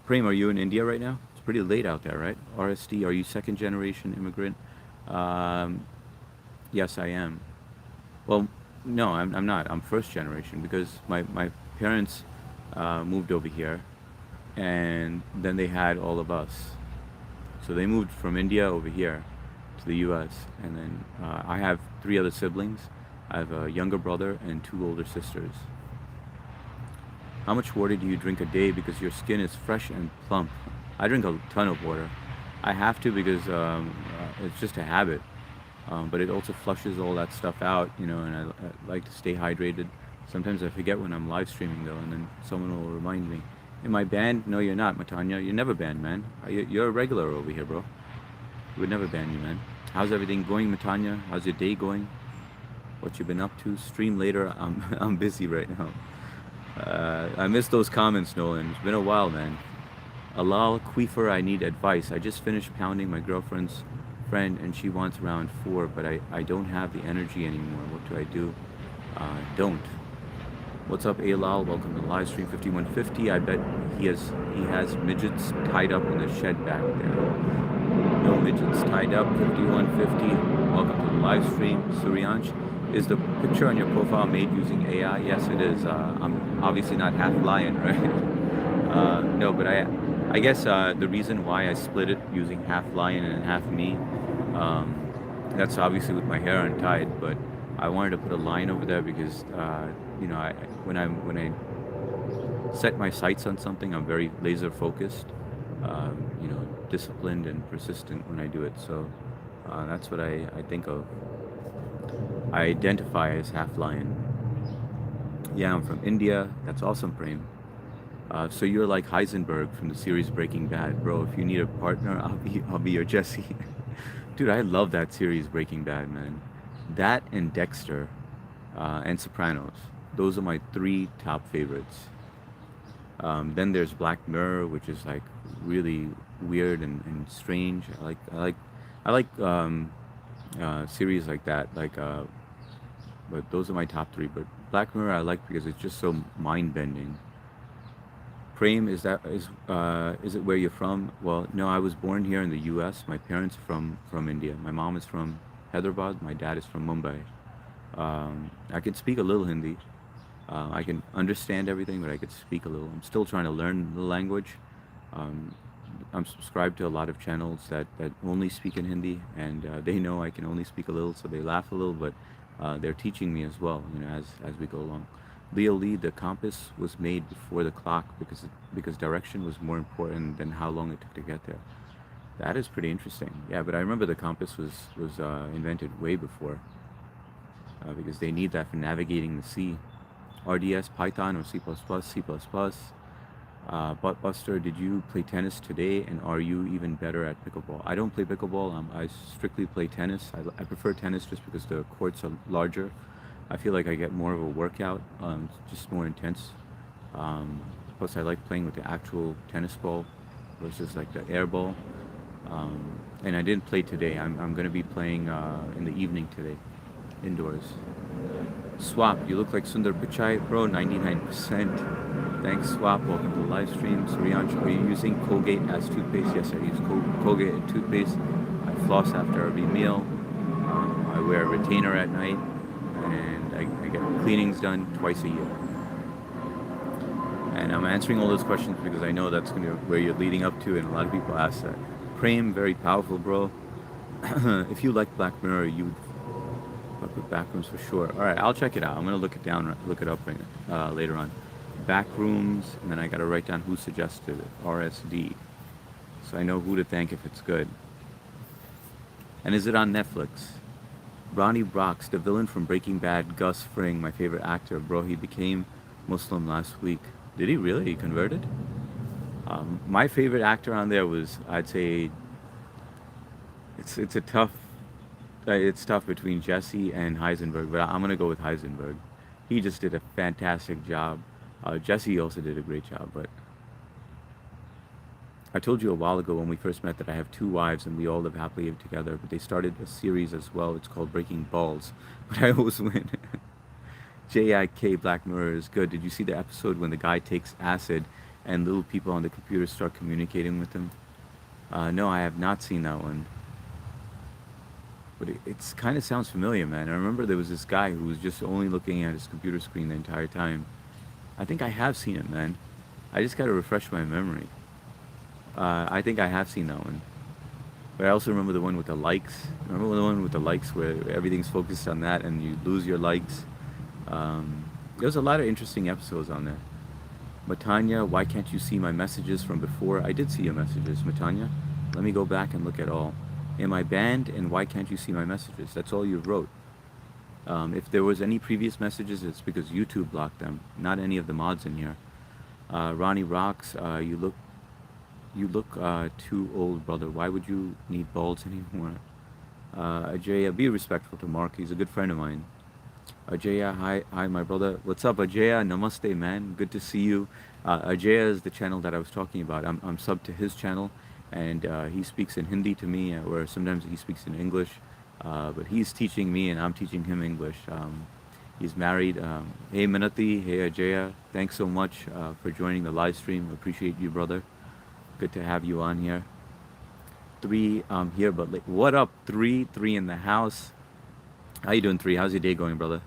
Prem, are you in India right now? It's pretty late out there, right? RSD, are you second generation immigrant? Um, yes, I am. Well, no, I'm not. I'm first generation because my parents moved over here and then they had all of us. So they moved from India over here to the US. And then I have 3 other siblings. I have a younger brother and 2 older sisters. How much water do you drink a day because your skin is fresh and plump? I drink a ton of water. I have to because it's just a habit. But it also flushes all that stuff out, you know, and I like to stay hydrated. Sometimes I forget when I'm live streaming though, and then someone will remind me. Am I banned? No, you're not, Matanya. You're never banned, man. You're a regular over here, bro. We would never ban you, man. How's everything going, Matanya? How's your day going? What you been up to? Stream later. I'm busy right now. I missed those comments, Nolan. It's been a while, man. Alal Queefer, I need advice. I just finished pounding my girlfriend's friend and she wants round 4, but I don't have the energy anymore. What do I do? Don't. What's up, Alal? Welcome to the live stream 5150. I bet he has midgets tied up in the shed back there. No midgets tied up. 5150. Welcome to the live stream. Suryansh, is the picture on your profile made using AI? Yes, it is. I'm obviously not half lion, right? No, but I guess the reason why I split it using half lion and half me, that's obviously with my hair untied, but I wanted to put a line over there because you know, when I set my sights on something, I'm very laser focused, you know, disciplined and persistent when I do it. So that's what I think of. I identify as half lion. Yeah, I'm from India. That's awesome, Prem. So you're like Heisenberg from the series Breaking Bad, bro. If you need a partner, I'll be your Jesse. Dude, I love that series Breaking Bad, man. That and Dexter, and Sopranos. Those are my 3 top favorites. Then there's Black Mirror, which is like really weird and strange. I like series like that. But those are my top 3. But Black Mirror I like because it's just so mind bending. Prem, is it where you're from? Well, no, I was born here in the U.S. My parents are from India. My mom is from Hyderabad. My dad is from Mumbai. I can speak a little Hindi. I can understand everything, but I could speak a little. I'm still trying to learn the language. Um, I'm subscribed to a lot of channels that only speak in Hindi, and they know I can only speak a little, so they laugh a little, but they're teaching me as well, you know, as we go along. Leo Lee, the compass was made before the clock because direction was more important than how long it took to get there. That is pretty interesting. Yeah, but I remember the compass was invented way before because they need that for navigating the sea. RDS, Python, or C++, C++. Buttbuster, did you play tennis today, and are you even better at pickleball? I don't play pickleball. I strictly play tennis. I prefer tennis just because the courts are larger. I feel like I get more of a workout, just more intense. Plus, I like playing with the actual tennis ball versus like the air ball. And I didn't play today. I'm going to be playing in the evening today, indoors. Swap, you look like Sundar Pichai, bro. 99%. Thanks, Swap. Welcome to the live stream. Suryansh, are you using Colgate as toothpaste? Yes, I use Colgate as toothpaste. I floss after every meal. I wear a retainer at night, and I get cleanings done twice a year. And I'm answering all those questions because I know that's gonna where you're leading up to, and a lot of people ask that. Prem, very powerful, bro. If you like Black Mirror, you would fuck with Backrooms for sure. All right, I'll check it out. I'm gonna look it up later on. back rooms, and then I gotta write down who suggested it, RSD, so I know who to thank if it's good. And is it on Netflix? Ronnie Brox, the villain from Breaking Bad, Gus Fring, my favorite actor, bro. He became Muslim last week. Did he really? He converted? My favorite actor on there was, I'd say, it's a tough, it's tough between Jesse and Heisenberg, but I'm gonna go with Heisenberg. He just did a fantastic job. Jesse also did a great job, but I told you a while ago when we first met that I have two wives and we all live happily together, but they started a series as well. It's called Breaking Balls, but I always win. JIK Black Mirror is good. Did you see the episode when the guy takes acid and little people on the computer start communicating with him? No, I have not seen that one, but it's kind of sounds familiar, man. I remember there was this guy who was just only looking at his computer screen the entire time. I think I have seen it, man. I just gotta refresh my memory. I think I have seen that one. But I also remember the one with the likes. Remember the one with the likes where everything's focused on that and you lose your likes? There's a lot of interesting episodes on there. Matanya, why can't you see my messages from before? I did see your messages, Matanya. Let me go back and look at all. Am I banned and why can't you see my messages? That's all you wrote. If there was any previous messages, it's because YouTube blocked them, not any of the mods in here. Ronnie Rocks, you look too old, brother. Why would you need balls anymore? Ajaya, be respectful to Mark. He's a good friend of mine. Ajaya, hi, my brother. What's up, Ajaya? Namaste, man. Good to see you. Ajaya is the channel that I was talking about. I'm sub to his channel, and he speaks in Hindi to me, or sometimes he speaks in English. But he's teaching me, and I'm teaching him English. He's married. Hey, Minati. Hey, Ajaya. Thanks so much for joining the live stream. Appreciate you, brother. Good to have you on here. Three, here, but like, what up, Three? Three in the house. How you doing, Three? How's your day going, brother?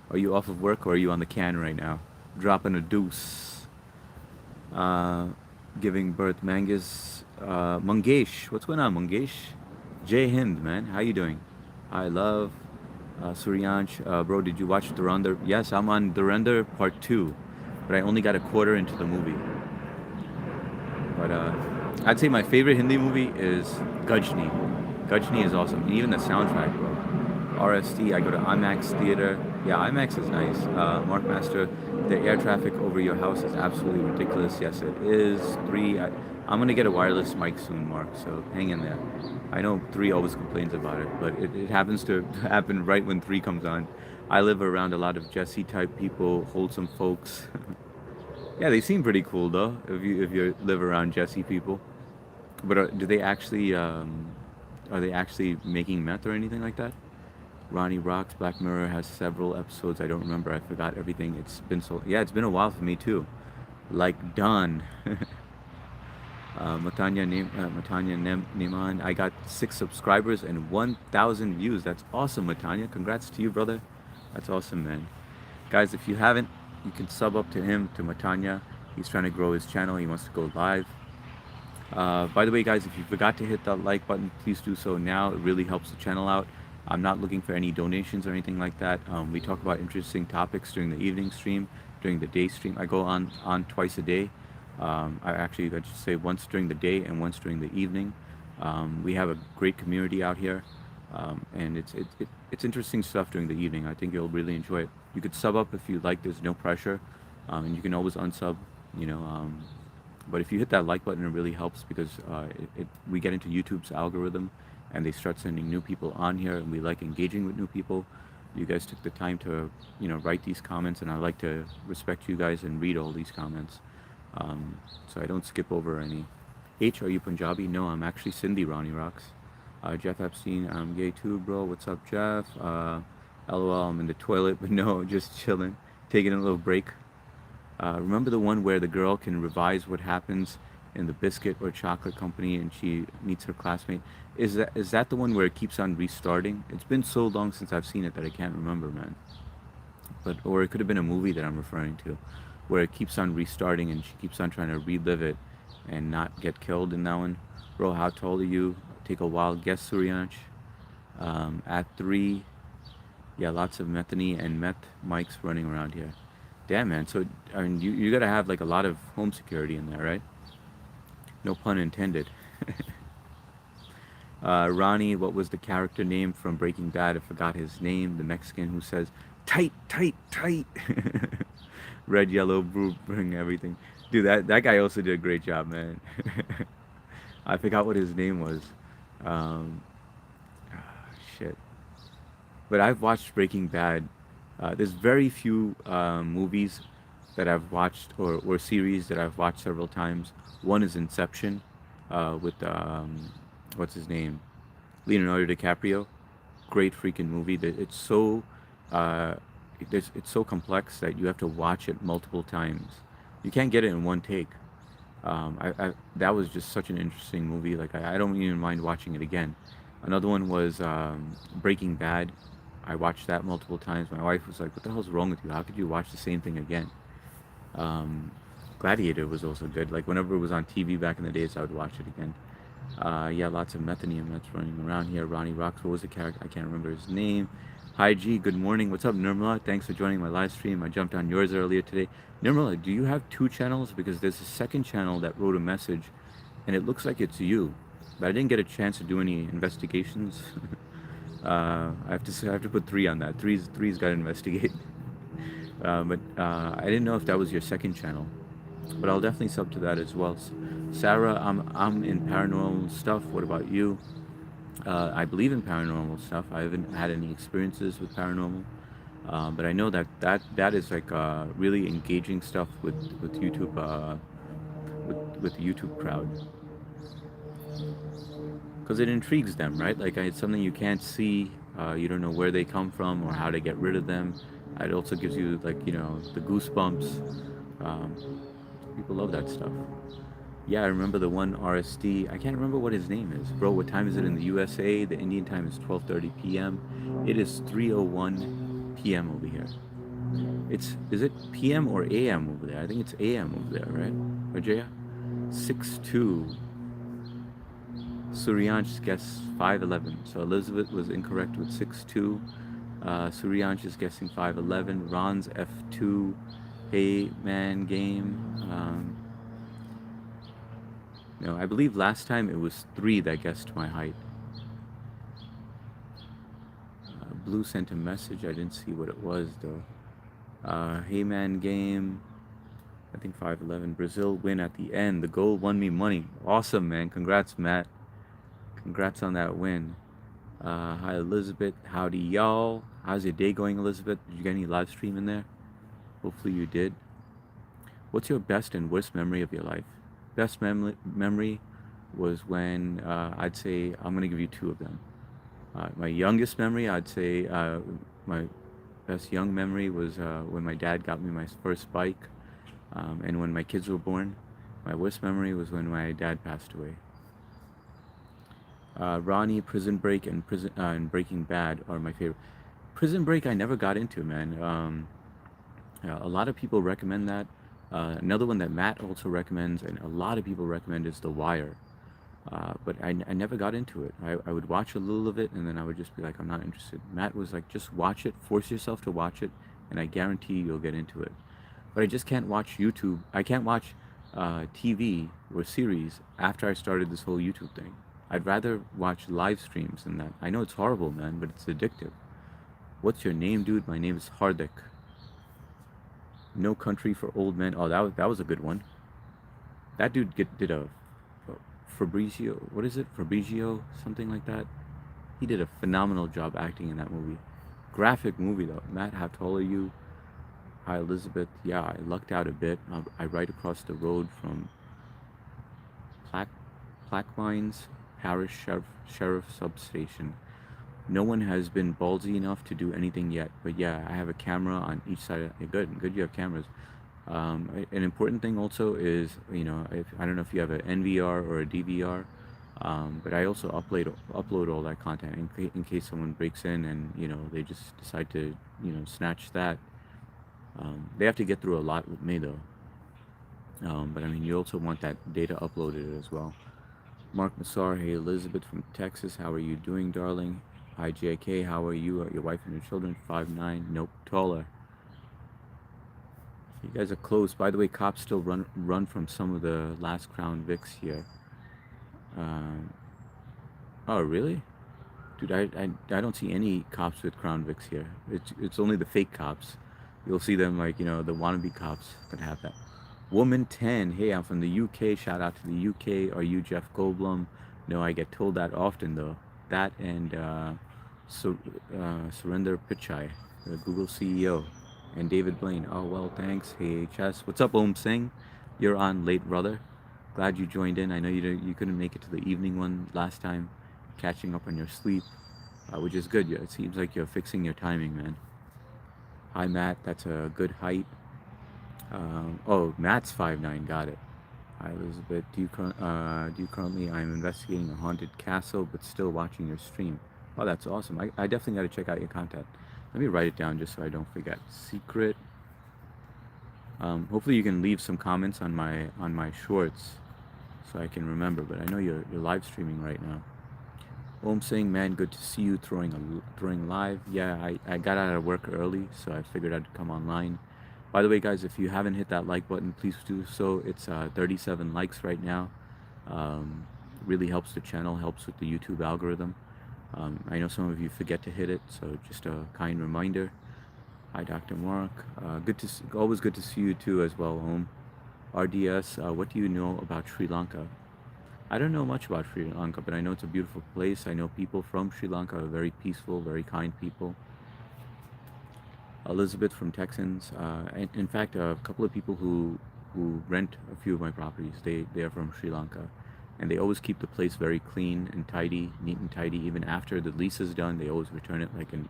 Are you off of work or are you on the can right now? Dropping a deuce. Giving birth, Mangesh. What's going on, Mangesh? Jai Hind, man. How you doing? I love Suryansh. Bro, did you watch Durandar? Yes, I'm on Durandar Part 2, but I only got a quarter into the movie. But I'd say my favorite Hindi movie is Gajni. Gajni is awesome. And even the soundtrack, bro. RST, I go to IMAX Theater. Yeah, IMAX is nice. Mark Master, the air traffic over your house is absolutely ridiculous. Yes, it is. Three, I'm going to get a wireless mic soon, Mark, so hang in there. I know Three always complains about it, but it happens to happen right when Three comes on. I live around a lot of Jesse-type people, wholesome folks. Yeah, they seem pretty cool though. If you live around Jesse people, but do they actually are they actually making meth or anything like that? Ronnie Rocks. Black Mirror has several episodes. I don't remember. I forgot everything. It's been so, yeah. It's been a while for me too. Like Don. Matanya Neman. I got 6 subscribers and 1,000 views. That's awesome, Matanya. Congrats to you, brother. That's awesome, man. Guys, if you haven't, you can sub up to him, to Matanya. He's trying to grow his channel. He wants to go live. By the way, guys, if you forgot to hit that like button, please do so now. It really helps the channel out. I'm not looking for any donations or anything like that. We talk about interesting topics during the evening stream, during the day stream. I go on twice a day. I should say once during the day and once during the evening. We have a great community out here, and it's interesting stuff during the evening. I think you'll really enjoy it. You could sub up if you like. There's no pressure, and you can always unsub. You know, but if you hit that like button, it really helps because we get into YouTube's algorithm, and they start sending new people on here, and we like engaging with new people. You guys took the time to, write these comments, and I like to respect you guys and read all these comments. So I don't skip over any. H, are you Punjabi? No, I'm actually Sindhi, Ronnie Rocks. Jeff Epstein, I'm gay too, bro. What's up, Jeff? LOL, I'm in the toilet, but no, just chilling, taking a little break. Remember the one where the girl can revise what happens in the biscuit or chocolate company and she meets her classmate? Is that the one where it keeps on restarting? It's been so long since I've seen it that I can't remember, man. Or it could have been a movie that I'm referring to, where it keeps on restarting and she keeps on trying to relive it and not get killed in that one. Bro, how tall are you? Take a wild guess, Suryansh. At 3, yeah, lots of methany and meth mics running around here. Damn, man. So, I mean, you gotta have like a lot of home security in there, right? No pun intended. Ronnie, what was the character name from Breaking Bad? I forgot his name. The Mexican who says, tight, tight, tight. Red, yellow, blue, bring everything. Dude, that guy also did a great job, man. I forgot what his name was. Um, shit. But I've watched Breaking Bad. There's very few movies that I've watched or series that I've watched several times. One is Inception, with what's his name, Leonardo DiCaprio. Great freaking movie. It's so uh, it's so complex that you have to watch it multiple times. You can't get it in one take. That was just such an interesting movie. Like I don't even mind watching it again. Another one was Breaking Bad. I watched that multiple times. My wife was like, "What the hell's wrong with you? How could you watch the same thing again?" Um, Gladiator was also good. Like whenever it was on TV back in the days, I would watch it again. Yeah, lots of methanium that's running around here. Ronnie Rocks, what was the character? I can't remember his name. Hi G, good morning. What's up, Nirmala? Thanks for joining my live stream. I jumped on yours earlier today. Nirmala, do you have two channels? Because there's a second channel that wrote a message, and it looks like it's you, but I didn't get a chance to do any investigations. I have to put three on that. Three's got to investigate. But I didn't know if that was your second channel, but I'll definitely sub to that as well. Sarah, I'm in paranormal stuff. What about you? I believe in paranormal stuff. I haven't had any experiences with paranormal, but I know that is like really engaging stuff with YouTube, with the YouTube crowd, because it intrigues them, right? Like it's something you can't see. You don't know where they come from or how to get rid of them. It also gives you like the goosebumps. People love that stuff. Yeah, I remember the one RSD. I can't remember what his name is. Bro, what time is it in the USA? The Indian time is 12:30 p.m. It is 3:01 p.m. over here. Is it p.m. or a.m. over there? I think it's a.m. over there, right? Rajaya? 6:2. Suryansh guessed 5:11. So Elizabeth was incorrect with 6:2. Suryansh is guessing 5:11. Ron's F2. Hey man game. No, I believe last time it was 3 that guessed my height. Blue sent a message. I didn't see what it was though. Hey man game. I think 5:11. Brazil win at the end. The goal won me money. Awesome, man. Congrats, Matt. Congrats on that win. Hi, Elizabeth. Howdy, y'all. How's your day going, Elizabeth? Did you get any live stream in there? Hopefully you did. What's your best and worst memory of your life? Best memory was when I'd say I'm gonna give you two of them. My youngest memory, I'd say my best young memory was when my dad got me my first bike, and when my kids were born. My worst memory was when my dad passed away. Ronnie, Prison Break, and Breaking Bad are my favorite. Prison Break, I never got into, man. Yeah, a lot of people recommend that. Another one that Matt also recommends, and a lot of people recommend, is The Wire. But I never got into it. I would watch a little of it, and then I would just be like, I'm not interested. Matt was like, just watch it, force yourself to watch it, and I guarantee you'll get into it. But I just can't watch YouTube. I can't watch TV or series after I started this whole YouTube thing. I'd rather watch live streams than that. I know it's horrible, man, but it's addictive. What's your name, dude? My name is Hardik. No Country for Old Men. Oh, that was a good one. That dude did a Fabrizio. What is it? Fabrizio, something like that. He did a phenomenal job acting in that movie. Graphic movie though. Matt, how tall are you? Hi, Elizabeth. Yeah, I lucked out a bit. I ride across the road from Plaque Plaquemines Parish Sheriff Substation. No one has been ballsy enough to do anything yet, but yeah, I have a camera on each side. Good, you have cameras. An important thing also is, if I don't know if you have an NVR or a DVR, but I also upload all that content in case someone breaks in and they just decide to snatch that. They have to get through a lot with me though. But I mean, you also want that data uploaded as well. Mark Massar, hey Elizabeth from Texas, how are you doing, darling? Hi JK, how are you? Your wife and your children? 5'9"? Nope, taller. You guys are close. By the way, cops still run from some of the last Crown Vics here. Um, oh, really? Dude, I don't see any cops with Crown Vics here. It's only the fake cops. You'll see them like, the wannabe cops that have that. Woman 10, hey, I'm from the UK. Shout out to the UK. Are you Jeff Goldblum? No, I get told that often though. That and Surinder Pichai, the Google CEO, and David Blaine. Oh, well, thanks. Hey, Chess. What's up, Om Singh? You're on late, brother. Glad you joined in. I know you couldn't make it to the evening one last time, catching up on your sleep, which is good. It seems like you're fixing your timing, man. Hi, Matt. That's a good height. Oh, Matt's 5'9". Got it. Hi, Elizabeth. Do you currently? I'm investigating a haunted castle, but still watching your stream. Oh, that's awesome. I definitely got to check out your content. Let me write it down just so I don't forget. Secret. Hopefully you can leave some comments on my shorts, so I can remember. But I know you're live streaming right now. Om saying, man, good to see you throwing live. Yeah, I got out of work early, so I figured I'd come online. By the way, guys, if you haven't hit that like button, please do so. It's 37 likes right now. Really helps the channel, helps with the YouTube algorithm. I know some of you forget to hit it, so just a kind reminder. Hi, Dr. Mark. Always good to see you too as well, Om. RDS, what do you know about Sri Lanka? I don't know much about Sri Lanka, but I know it's a beautiful place. I know people from Sri Lanka are very peaceful, very kind people. Elizabeth from Texans. In fact, a couple of people who rent a few of my properties, they are from Sri Lanka, and they always keep the place very clean and tidy, neat and tidy. Even after the lease is done, they always return it like in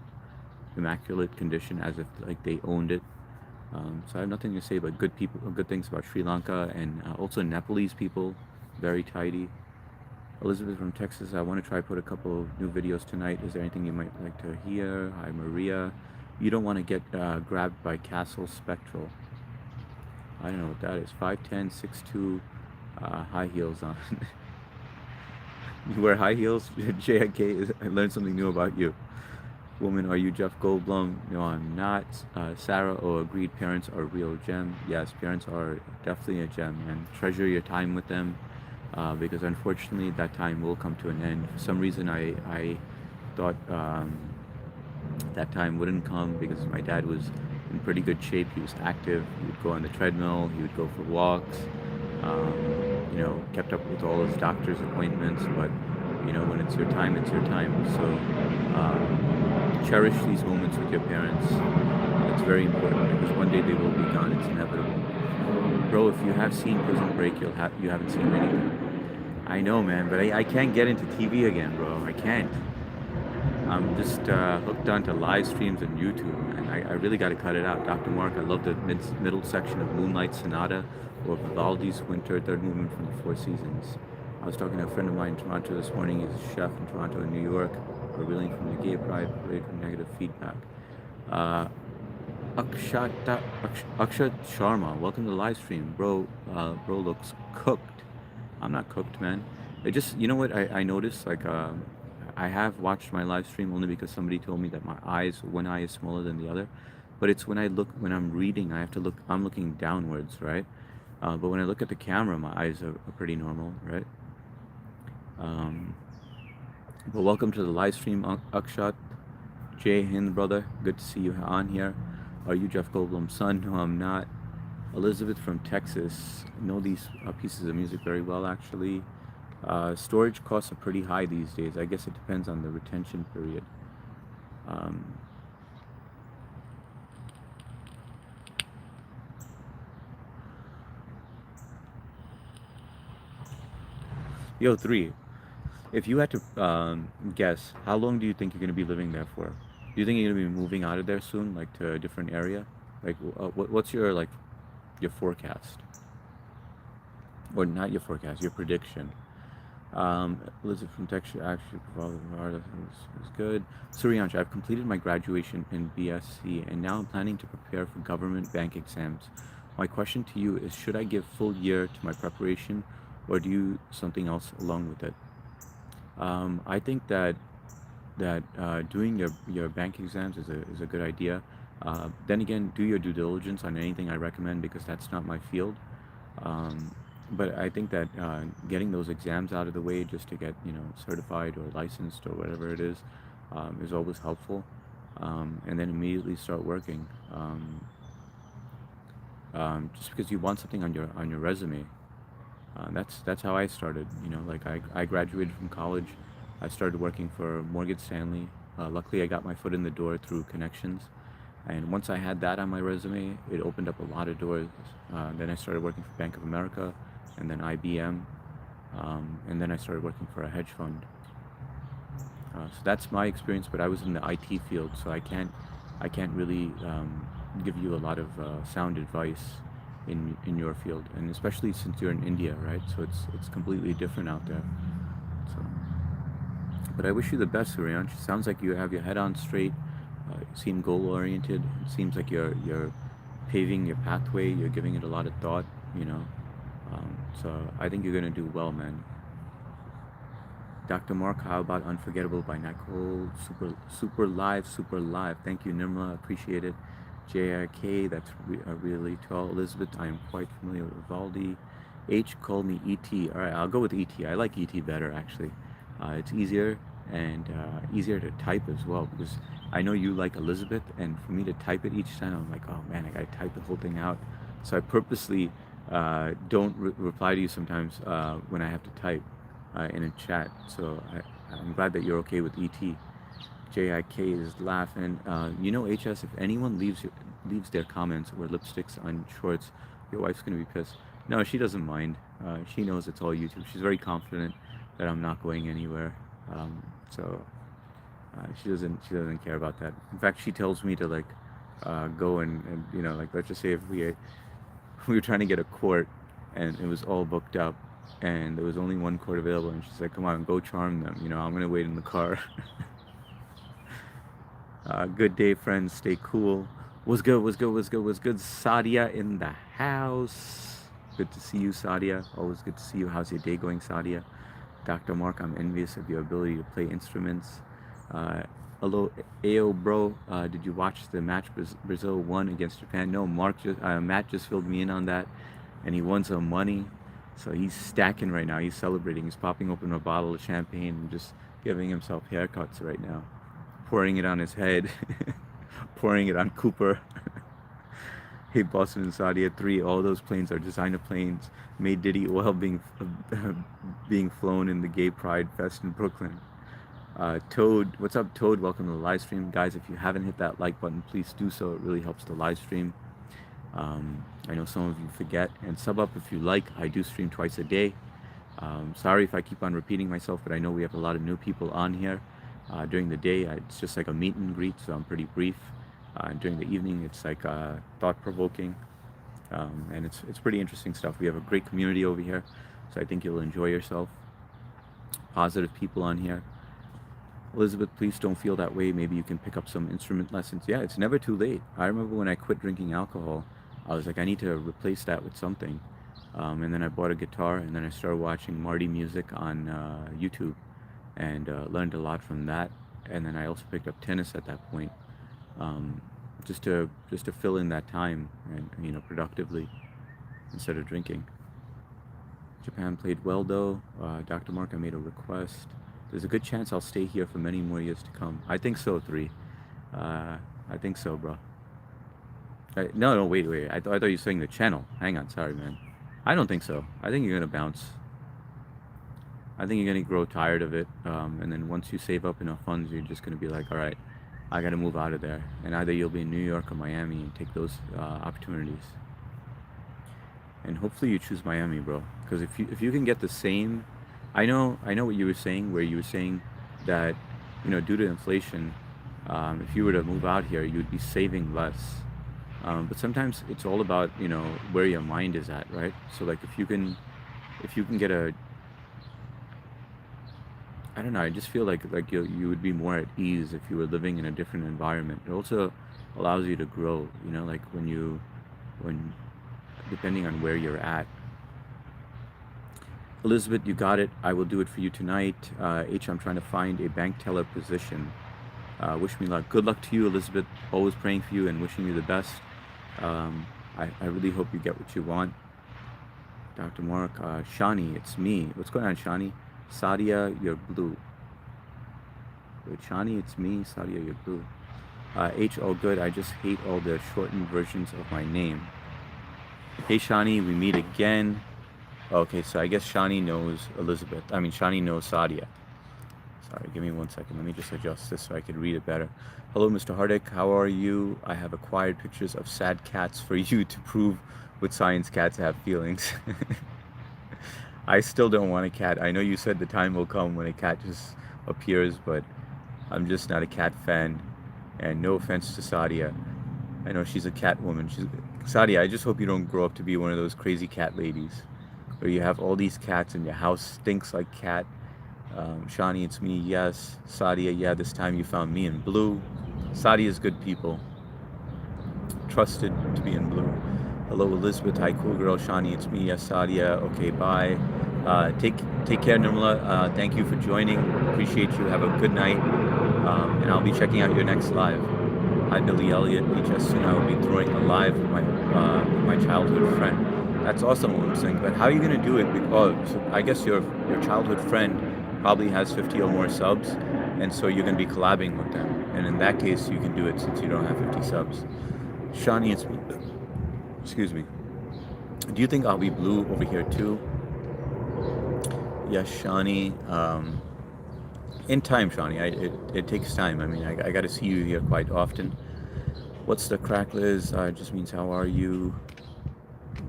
immaculate condition, as if like they owned it. So I have nothing to say but good things about Sri Lanka, and also Nepalese people, very tidy. Elizabeth from Texas, I want to try put a couple of new videos tonight. Is there anything you might like to hear? Hi, Maria. You don't want to get grabbed by Castle Spectral. I don't know what that is. 5'10", 6'2", high heels on. You wear high heels? JK, I learned something new about you. Woman, are you Jeff Goldblum? No, I'm not. Sarah, oh, agreed. Parents are a real gem. Yes, parents are definitely a gem, and treasure your time with them, because unfortunately that time will come to an end. For some reason, I thought that time wouldn't come, because my dad was in pretty good shape. He was active. He would go on the treadmill. He would go for walks. Kept up with all his doctor's appointments. But when it's your time, it's your time. So cherish these moments with your parents. It's very important, because one day they will be gone. It's inevitable. Bro, if you have seen Prison Break, you haven't seen anything. I know, man, but I can't get into TV again, bro. I can't. I'm just hooked onto live streams and YouTube, and I really got to cut it out. Dr. Mark, I love the middle section of Moonlight Sonata or Vivaldi's Winter, third movement from the Four Seasons. I was talking to a friend of mine in Toronto this morning. He's a chef in Toronto and New York. We're reeling from the gay pride parade from negative feedback. Akshat Sharma, welcome to the live stream. Bro looks cooked. I'm not cooked, man. It just, you know what I noticed? Like, I have watched my live stream only because somebody told me that one eye is smaller than the other. But it's when I'm reading, I'm looking downwards, right? But when I look at the camera, my eyes are pretty normal, right? But welcome to the live stream, Akshat. Jay Hind, brother. Good to see you on here. Are you Jeff Goldblum's son? No, I'm not. Elizabeth from Texas. I know these pieces of music very well, actually. Storage costs are pretty high these days. I guess it depends on the retention period. Yo, 3. If you had to guess, how long do you think you're going to be living there for? Do you think you're going to be moving out of there soon, like to a different area? Like, what's your forecast? Or not your forecast, your prediction? Elizabeth from Texas actually was good. Suryansh, I've completed my graduation in BSc, and now I'm planning to prepare for government bank exams. My question to you is, should I give full year to my preparation, or do something else along with it? I think that doing your bank exams is a good idea. Then again, do your due diligence on anything I recommend because that's not my field. Um, but I think that getting those exams out of the way just to get certified or licensed or whatever it is always helpful. And then immediately start working. Just because you want something on your resume. That's how I started. Like I graduated from college. I started working for Morgan Stanley. Luckily, I got my foot in the door through connections. And once I had that on my resume, it opened up a lot of doors. Then I started working for Bank of America, and then IBM, and then I started working for a hedge fund. So that's my experience. But I was in the IT field, so I can't really give you a lot of sound advice in your field, and especially since you're in India, right? So it's completely different out there. So, but I wish you the best, Suryansh. Sounds like you have your head on straight. You seem goal oriented. It seems like you're paving your pathway. You're giving it a lot of thought. You know, so I think you're gonna do well, man. Dr. Mark, how about Unforgettable by Nicole? Super live. Thank you, Nirma. Appreciate it. JRK, that's really tall. Elizabeth, I am quite familiar with Vivaldi. H, call me ET. All right, I'll go with ET. I like ET better, actually. It's easier and easier to type as well because I know you like Elizabeth, and for me to type it each time, I'm like, oh man, I gotta type the whole thing out. So I purposely don't reply to you sometimes when I have to type in a chat. So I'm glad that you're okay with ET. JIK is laughing. HS, if anyone leaves their comments or lipsticks on shorts, your wife's gonna be pissed. No, she doesn't mind. She knows it's all YouTube. She's very confident that I'm not going anywhere. So she doesn't care about that. In fact, she tells me to like go and like let's just say if we were trying to get a court and it was all booked up and there was only one court available, and she's like, come on, go charm them, I'm gonna wait in the car. Good day, friends. Stay cool. What's good? Sadia in the house. Good to see you, Sadia. Always good to see you. How's your day going, Sadia? Dr. Mark, I'm envious of your ability to play instruments. Hello, Ao bro. Did you watch the match Brazil won against Japan? No, Matt just filled me in on that, and he won some money. So he's stacking right now. He's celebrating. He's popping open a bottle of champagne and just giving himself haircuts right now. Pouring it on his head, pouring it on Cooper. Hey, Boston and Sadia 3, all those planes are designer planes. Made Diddy Oil being flown in the Gay Pride Fest in Brooklyn. Toad, what's up, Toad? Welcome to the live stream. Guys, if you haven't hit that like button, please do so. It really helps the live stream. I know some of you forget. And sub up if you like. I do stream twice a day. Sorry if I keep on repeating myself, but I know we have a lot of new people on here. During the day, it's just like a meet and greet, so I'm pretty brief. During the evening, it's like thought-provoking, and it's pretty interesting stuff. We have a great community over here, so I think you'll enjoy yourself. Positive people on here. Elizabeth, please don't feel that way. Maybe you can pick up some instrument lessons. Yeah, it's never too late. I remember when I quit drinking alcohol, I was like, I need to replace that with something. And then I bought a guitar, and then I started watching Marty Music on YouTube, and learned a lot from that. And then I also picked up tennis at that point, just to fill in that time and productively instead of drinking. Japan played well though. Dr. Mark, I made a request. There's a good chance I'll stay here for many more years to come. I think so, 3. I think so, bro. No, wait. I thought you were saying the channel. Hang on, sorry, man. I don't think so. I think you're gonna bounce. I think you're gonna grow tired of it, and then once you save up enough funds, you're just gonna be like, all right, I gotta move out of there, and either you'll be in New York or Miami and take those opportunities. And hopefully you choose Miami, bro, because if you can get the same, I know what you were saying, where you were saying that due to inflation, if you were to move out here, you'd be saving less. But sometimes it's all about where your mind is at, right? So like if you can get I don't know. I just feel like you would be more at ease if you were living in a different environment. It also allows you to grow. Like when depending on where you're at. Elizabeth, you got it. I will do it for you tonight. I'm trying to find a bank teller position. Wish me luck. Good luck to you, Elizabeth. Always praying for you and wishing you the best. Um, I really hope you get what you want. Dr. Mark, Shani, it's me. What's going on, Shani? Sadia, you're blue. Wait, Shani, it's me. Sadia, you're blue. H, all good. I just hate all the shortened versions of my name. Hey, Shani, we meet again. Okay, so I guess Shani knows Elizabeth. I mean, Shani knows Sadia. Sorry, give me 1 second. Let me just adjust this so I can read it better. Hello, Mr. Hardik. How are you? I have acquired pictures of sad cats for you to prove with science cats have feelings. I still don't want a cat. I know you said the time will come when a cat just appears, but I'm just not a cat fan. And no offense to Sadia. I know she's a cat woman. Sadia, I just hope you don't grow up to be one of those crazy cat ladies where you have all these cats and your house stinks like cat. Shani, it's me, yes. Sadia, yeah, this time you found me in blue. Sadia is good people. Trusted to be in blue. Hello, Elizabeth. Hi, cool girl. Shani, it's me, yes. Sadia, okay, bye. Take care, Nirmala. Thank you for joining. Appreciate you. Have a good night. And I'll be checking out your next live. Hi, Billy Elliott. HS soon I will be throwing a live with my childhood friend. That's awesome what I'm saying, but how are you going to do it? Because I guess your childhood friend probably has 50 or more subs, and so you're going to be collabing with them. And in that case, you can do it since you don't have 50 subs. Shani, it's me. Excuse me. Do you think I'll be blue over here too? Yes, Shani. In time, Shani. It takes time. I mean, I got to see you here quite often. What's the crack, Liz? It just means how are you?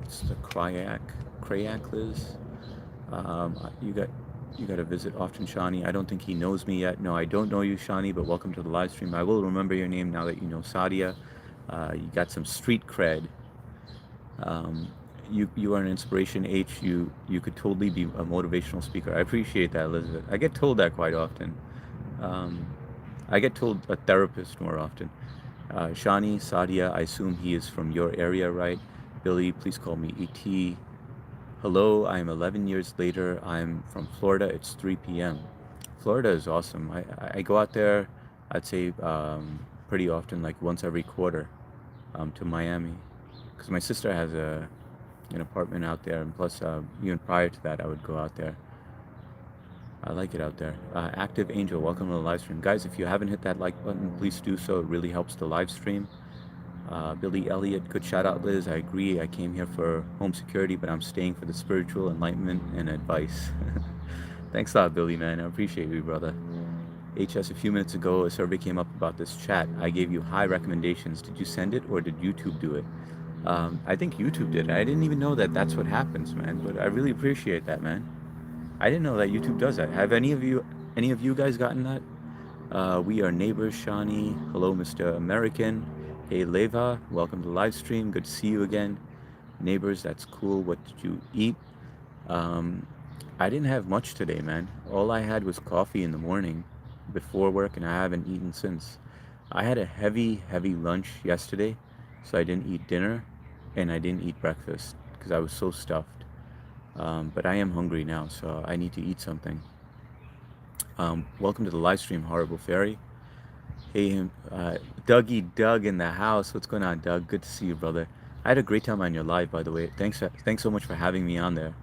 What's the crayak, Liz? You got to visit often, Shani. I don't think he knows me yet. No, I don't know you, Shani, but welcome to the live stream. I will remember your name now that you know Sadia. You got some street cred. You are an inspiration, H. You could totally be a motivational speaker. I appreciate that, Elizabeth. I get told that quite often. I get told a therapist more often. Shani, Sadia, I assume he is from your area, right? Billy, please call me ET. Hello, I am 11 years later. I'm from Florida. It's 3 p.m. Florida is awesome. I go out there, I'd say pretty often, like once every quarter, to Miami. Because my sister has an apartment out there, and plus, even prior to that, I would go out there. I like it out there. Active Angel, welcome to the live stream. Guys, if you haven't hit that like button, please do so. It really helps the live stream. Billy Elliott, good shout out, Liz. I agree. I came here for home security, but I'm staying for the spiritual enlightenment and advice. Thanks a lot, Billy, man. I appreciate you, brother. HS, a few minutes ago, a survey came up about this chat. I gave you high recommendations. Did you send it or did YouTube do it? I think YouTube did it. I didn't even know that that's what happens, man. But I really appreciate that, man. I didn't know that YouTube does that. Have any of you guys gotten that? We are neighbors, Shani. Hello, Mr. American. Hey, Leva. Welcome to the live stream. Good to see you again. Neighbors, that's cool. What did you eat? I didn't have much today, man. All I had was coffee in the morning before work, and I haven't eaten since. I had a heavy lunch yesterday, so I didn't eat dinner, and I didn't eat breakfast because I was so stuffed. But I am hungry now, so I need to eat something. Welcome to the live stream, Horrible Fairy. Hey, Dougie Doug in the house. What's going on, Doug? Good to see you, brother. I had a great time on your live, by the way. Thanks so much for having me on there.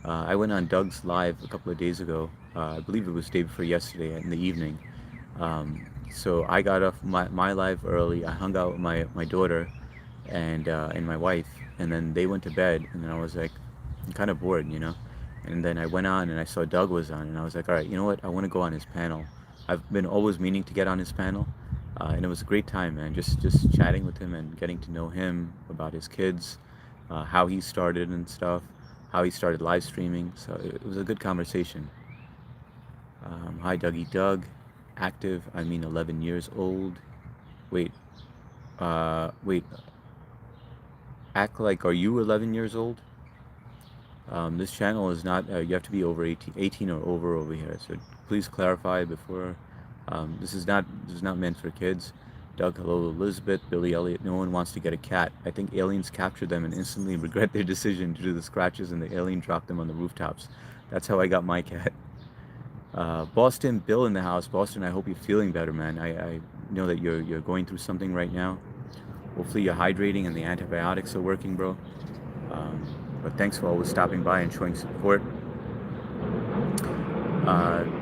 I went on Doug's live a couple of days ago. I believe it was day before yesterday in the evening. So I got off my live early. I hung out with my daughter and my wife, and then they went to bed, and then I was like, I'm kind of bored, you know? And then I went on and I saw Doug was on, and I was like, all right, you know what? I want to go on his panel. I've been always meaning to get on his panel, and it was a great time, man. Just chatting with him and getting to know him about his kids, how he started and stuff, how he started live streaming. So it was a good conversation. Hi, Dougie Doug. Active, 11 years old. Wait. Act like, are you 11 years old? This channel is not, you have to be over 18 or over here. So please clarify before, this is not meant for kids. Doug, hello, Elizabeth, Billy Elliott, no one wants to get a cat. I think aliens captured them and instantly regret their decision to do the scratches, and the alien dropped them on the rooftops. That's how I got my cat. Boston, Bill in the house. Boston, I hope you're feeling better, man. I know that you're going through something right now. Hopefully you're hydrating and the antibiotics are working, bro. But thanks for always stopping by and showing support.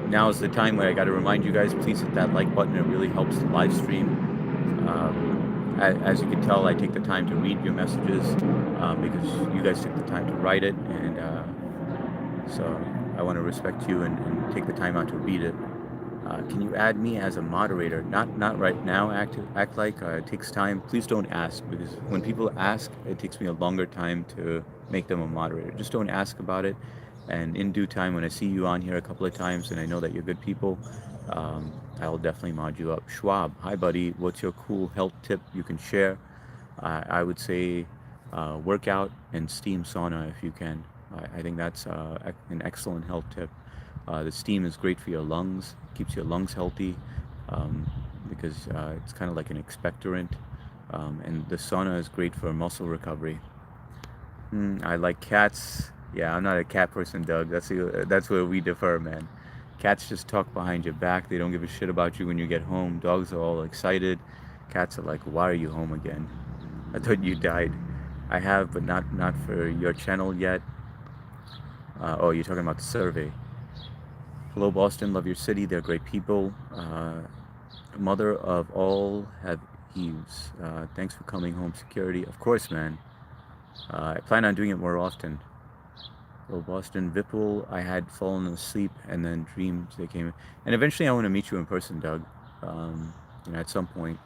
Now is the time where I got to remind you guys, please hit that like button. It really helps the live stream. As you can tell, I take the time to read your messages because you guys took the time to write it, and so I want to respect you and take the time out to read it. Can you add me as a moderator? Not right now. Act like it takes time. Please don't ask, because when people ask, it takes me a longer time to make them a moderator. Just don't ask about it, and in due time, when I see you on here a couple of times and I know that you're good people, I'll definitely mod you up. Schwab, hi buddy. What's your cool health tip you can share? I would say workout and steam sauna if you can. I think that's an excellent health tip. The steam is great for your lungs, keeps your lungs healthy, because it's kind of like an expectorant. And the sauna is great for muscle recovery. I like cats. Yeah, I'm not a cat person, Doug. That's where we differ, man. Cats just talk behind your back. They don't give a shit about you when you get home. Dogs are all excited. Cats are like, why are you home again? I thought you died. I have, but not for your channel yet. Oh, you're talking about the survey. Hello, Boston. Love your city. They're great people. Mother of all have Eves. Thanks for coming home, security. Of course, man. I plan on doing it more often. Hello, Boston. Vipul, I had fallen asleep and then dreams they came. And eventually I want to meet you in person, Doug. At some point.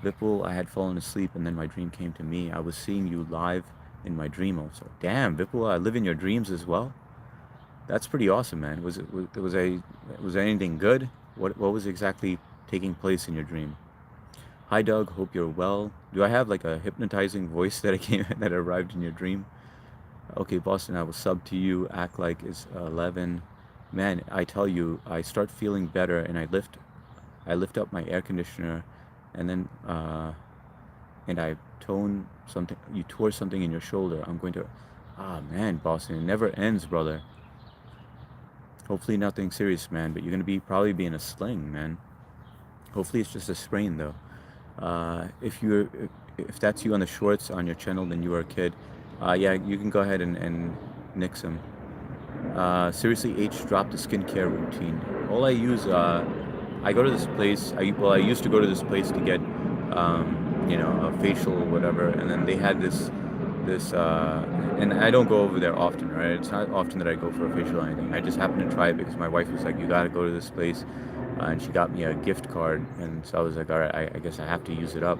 Vipul, I had fallen asleep and then my dream came to me. I was seeing you live in my dream also. Damn, Vipul, I live in your dreams as well? That's pretty awesome, man. Was there anything good? What was exactly taking place in your dream? Hi, Doug. Hope you're well. Do I have like a hypnotizing voice that arrived in your dream? Okay, Boston. I will sub to you. Act like it's 11. Man, I tell you, I start feeling better, and I lift up my air conditioner, and then and I tone something. You tore something in your shoulder. I'm going to. Ah, man, Boston. It never ends, brother. Hopefully nothing serious, man, but you're going to probably be in a sling, man. Hopefully it's just a sprain, though. If that's you on the shorts on your channel, then you are a kid. Yeah, you can go ahead and nix him. Seriously, H, drop the skincare routine. All I use, I go to this place, I used to go to this place to get, a facial or whatever, and then they had this, and I don't go over there often, right? It's not often that I go for a facial or anything. I just happened to try it because my wife was like, you gotta go to this place, and she got me a gift card, and so I was like, all right, I guess I have to use it up.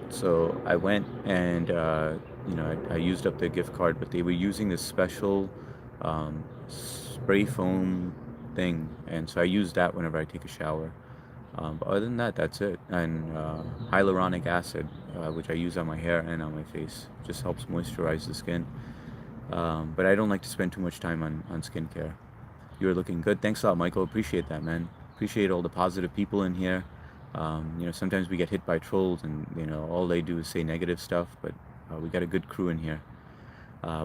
So I went and, I used up the gift card, but they were using this special spray foam thing, and so I use that whenever I take a shower. But other than that, that's it. And hyaluronic acid, which I use on my hair and on my face, just helps moisturize the skin. But I don't like to spend too much time on skincare. You're looking good. Thanks a lot, Michael. Appreciate that, man. Appreciate all the positive people in here. Sometimes we get hit by trolls, and all they do is say negative stuff. But we got a good crew in here.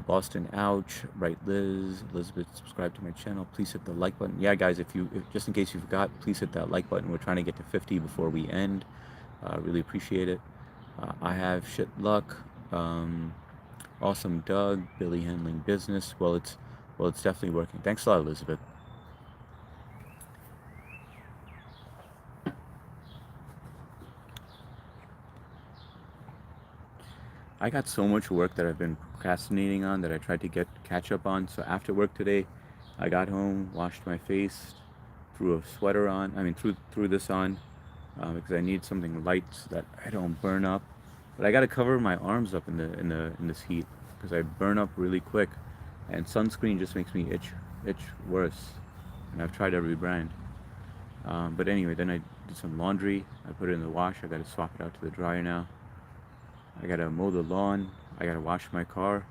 Boston, ouch. Right, Liz. Elizabeth, subscribe to my channel. Please hit the like button. Yeah, guys, if just in case you forgot, please hit that like button. We're trying to get to 50 before we end. Really appreciate it. I have shit luck. Awesome, Doug. Billy handling business. Well, it's definitely working. Thanks a lot, Elizabeth. I got so much work that I've been procrastinating on that I tried to catch up on. So after work today, I got home, washed my face, threw a sweater on. I mean, threw this on because I need something light so that I don't burn up. But I got to cover my arms up in this heat because I burn up really quick, and sunscreen just makes me itch worse. And I've tried every brand. But anyway, then I did some laundry. I put it in the wash. I got to swap it out to the dryer now. I gotta mow the lawn. I gotta wash my car.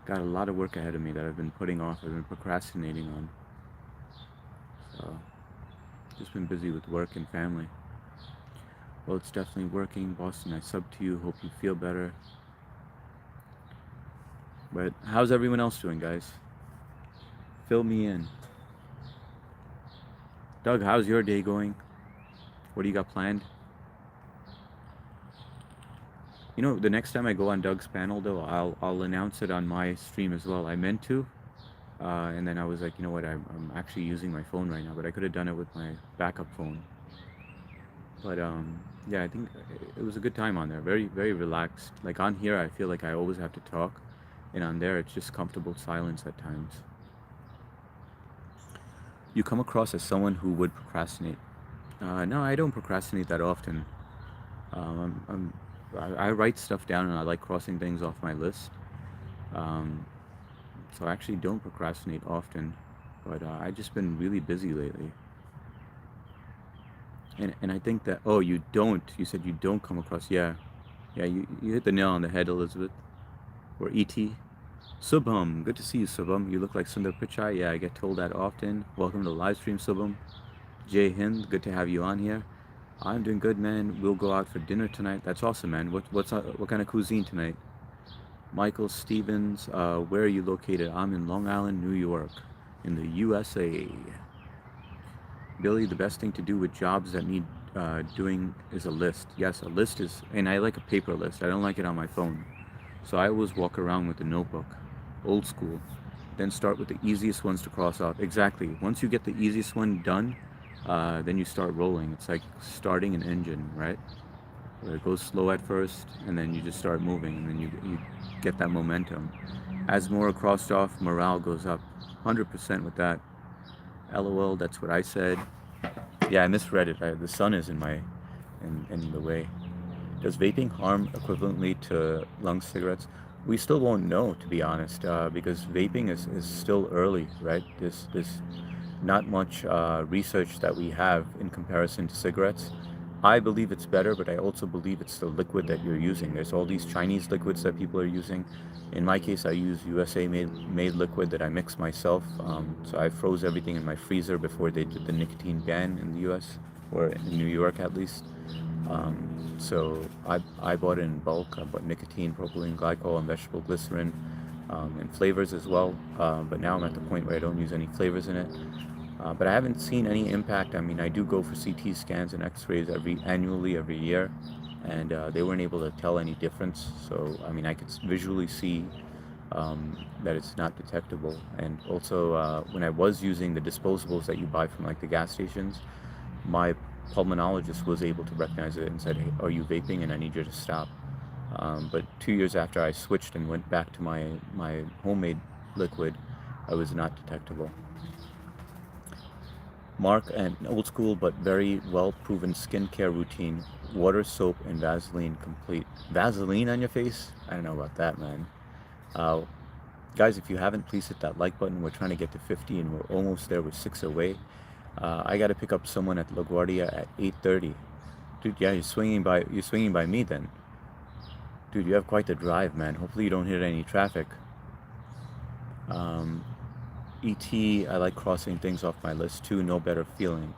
Got a lot of work ahead of me that I've been putting off. I've been procrastinating on. So, just been busy with work and family. Well, it's definitely working. Boston, I sub to you. Hope you feel better. But how's everyone else doing, guys? Fill me in. Doug, how's your day going? What do you got planned? You know, the next time I go on Doug's panel, though, I'll announce it on my stream as well. I meant to, and then I was like, you know what? I'm actually using my phone right now, but I could have done it with my backup phone. But yeah, I think it was a good time on there. Very very relaxed. Like on here, I feel like I always have to talk, and on there, it's just comfortable silence at times. You come across as someone who would procrastinate. No, I don't procrastinate that often. I write stuff down and I like crossing things off my list. Um, so I actually don't procrastinate often, but I've just been really busy lately. And I think that, oh, you don't, you said you don't come across, yeah. Yeah, you hit the nail on the head, Elizabeth. Or E.T. Subham, good to see you, Subham. You look like Sundar Pichai. Yeah, I get told that often. Welcome to the live stream, Subham. Jay Hind, good to have you on here. I'm doing good, man. We'll go out for dinner tonight. That's awesome, man. What kind of cuisine tonight? Michael Stevens, where are you located? I'm in Long Island, New York, in the USA. Billy, the best thing to do with jobs that need doing is a list. Yes, a list is, and I like a paper list. I don't like it on my phone. So I always walk around with a notebook, old school. Then start with the easiest ones to cross off. Exactly. Once you get the easiest one done, then you start rolling. It's like starting an engine, right? Where it goes slow at first, and then you just start moving, and then you get that momentum. As more are crossed off, morale goes up. 100% with that. LOL, that's what I said. Yeah, I misread it. The sun is in the way. Does vaping harm equivalently to lung cigarettes? We still won't know, to be honest, because vaping is still early, right? There's not much research that we have in comparison to cigarettes. I believe it's better, but I also believe it's the liquid that you're using. There's all these Chinese liquids that people are using. In my case, I use USA made liquid that I mix myself. So I froze everything in my freezer before they did the nicotine ban in the US, or in New York at least. So I bought it in bulk. I bought nicotine, propylene glycol, and vegetable glycerin, and flavors as well. But now I'm at the point where I don't use any flavors in it. But I haven't seen any impact. I mean, I do go for CT scans and X-rays annually every year, and they weren't able to tell any difference. So I mean, I could visually see that it's not detectable. And also, when I was using the disposables that you buy from like the gas stations, my pulmonologist was able to recognize it and said, "Hey, are you vaping? And I need you to stop." But 2 years after I switched and went back to my homemade liquid, I was not detectable. Mark, an old school but very well proven skincare routine: water, soap, and Vaseline complete. Vaseline on your face? I don't know about that, man. Uh, Guys, if you haven't, please hit that like button. We're trying to get to 50 and we're almost there. We're 6 away. I got to pick up someone at LaGuardia at 8:30. Dude, yeah, you're swinging by me then. Dude, you have quite the drive, man. Hopefully you don't hit any traffic. Um, ET, I like crossing things off my list too. No better feeling.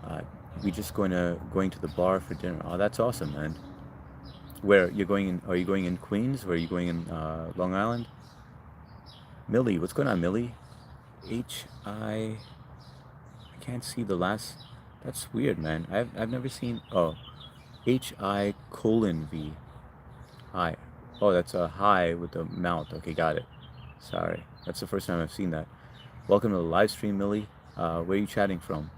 Uh, we just going to the bar for dinner. Oh, that's awesome, man. Where you're going in? Are you going in Queens or are you going in Long Island? Millie, what's going on, Millie? I can't see the last. That's weird, man. I've never seen. Oh, HI:V. Hi. Oh, that's a hi with the mouth. Okay, got it. Sorry, that's the first time I've seen that. Welcome to the live stream, Millie. Where are you chatting from?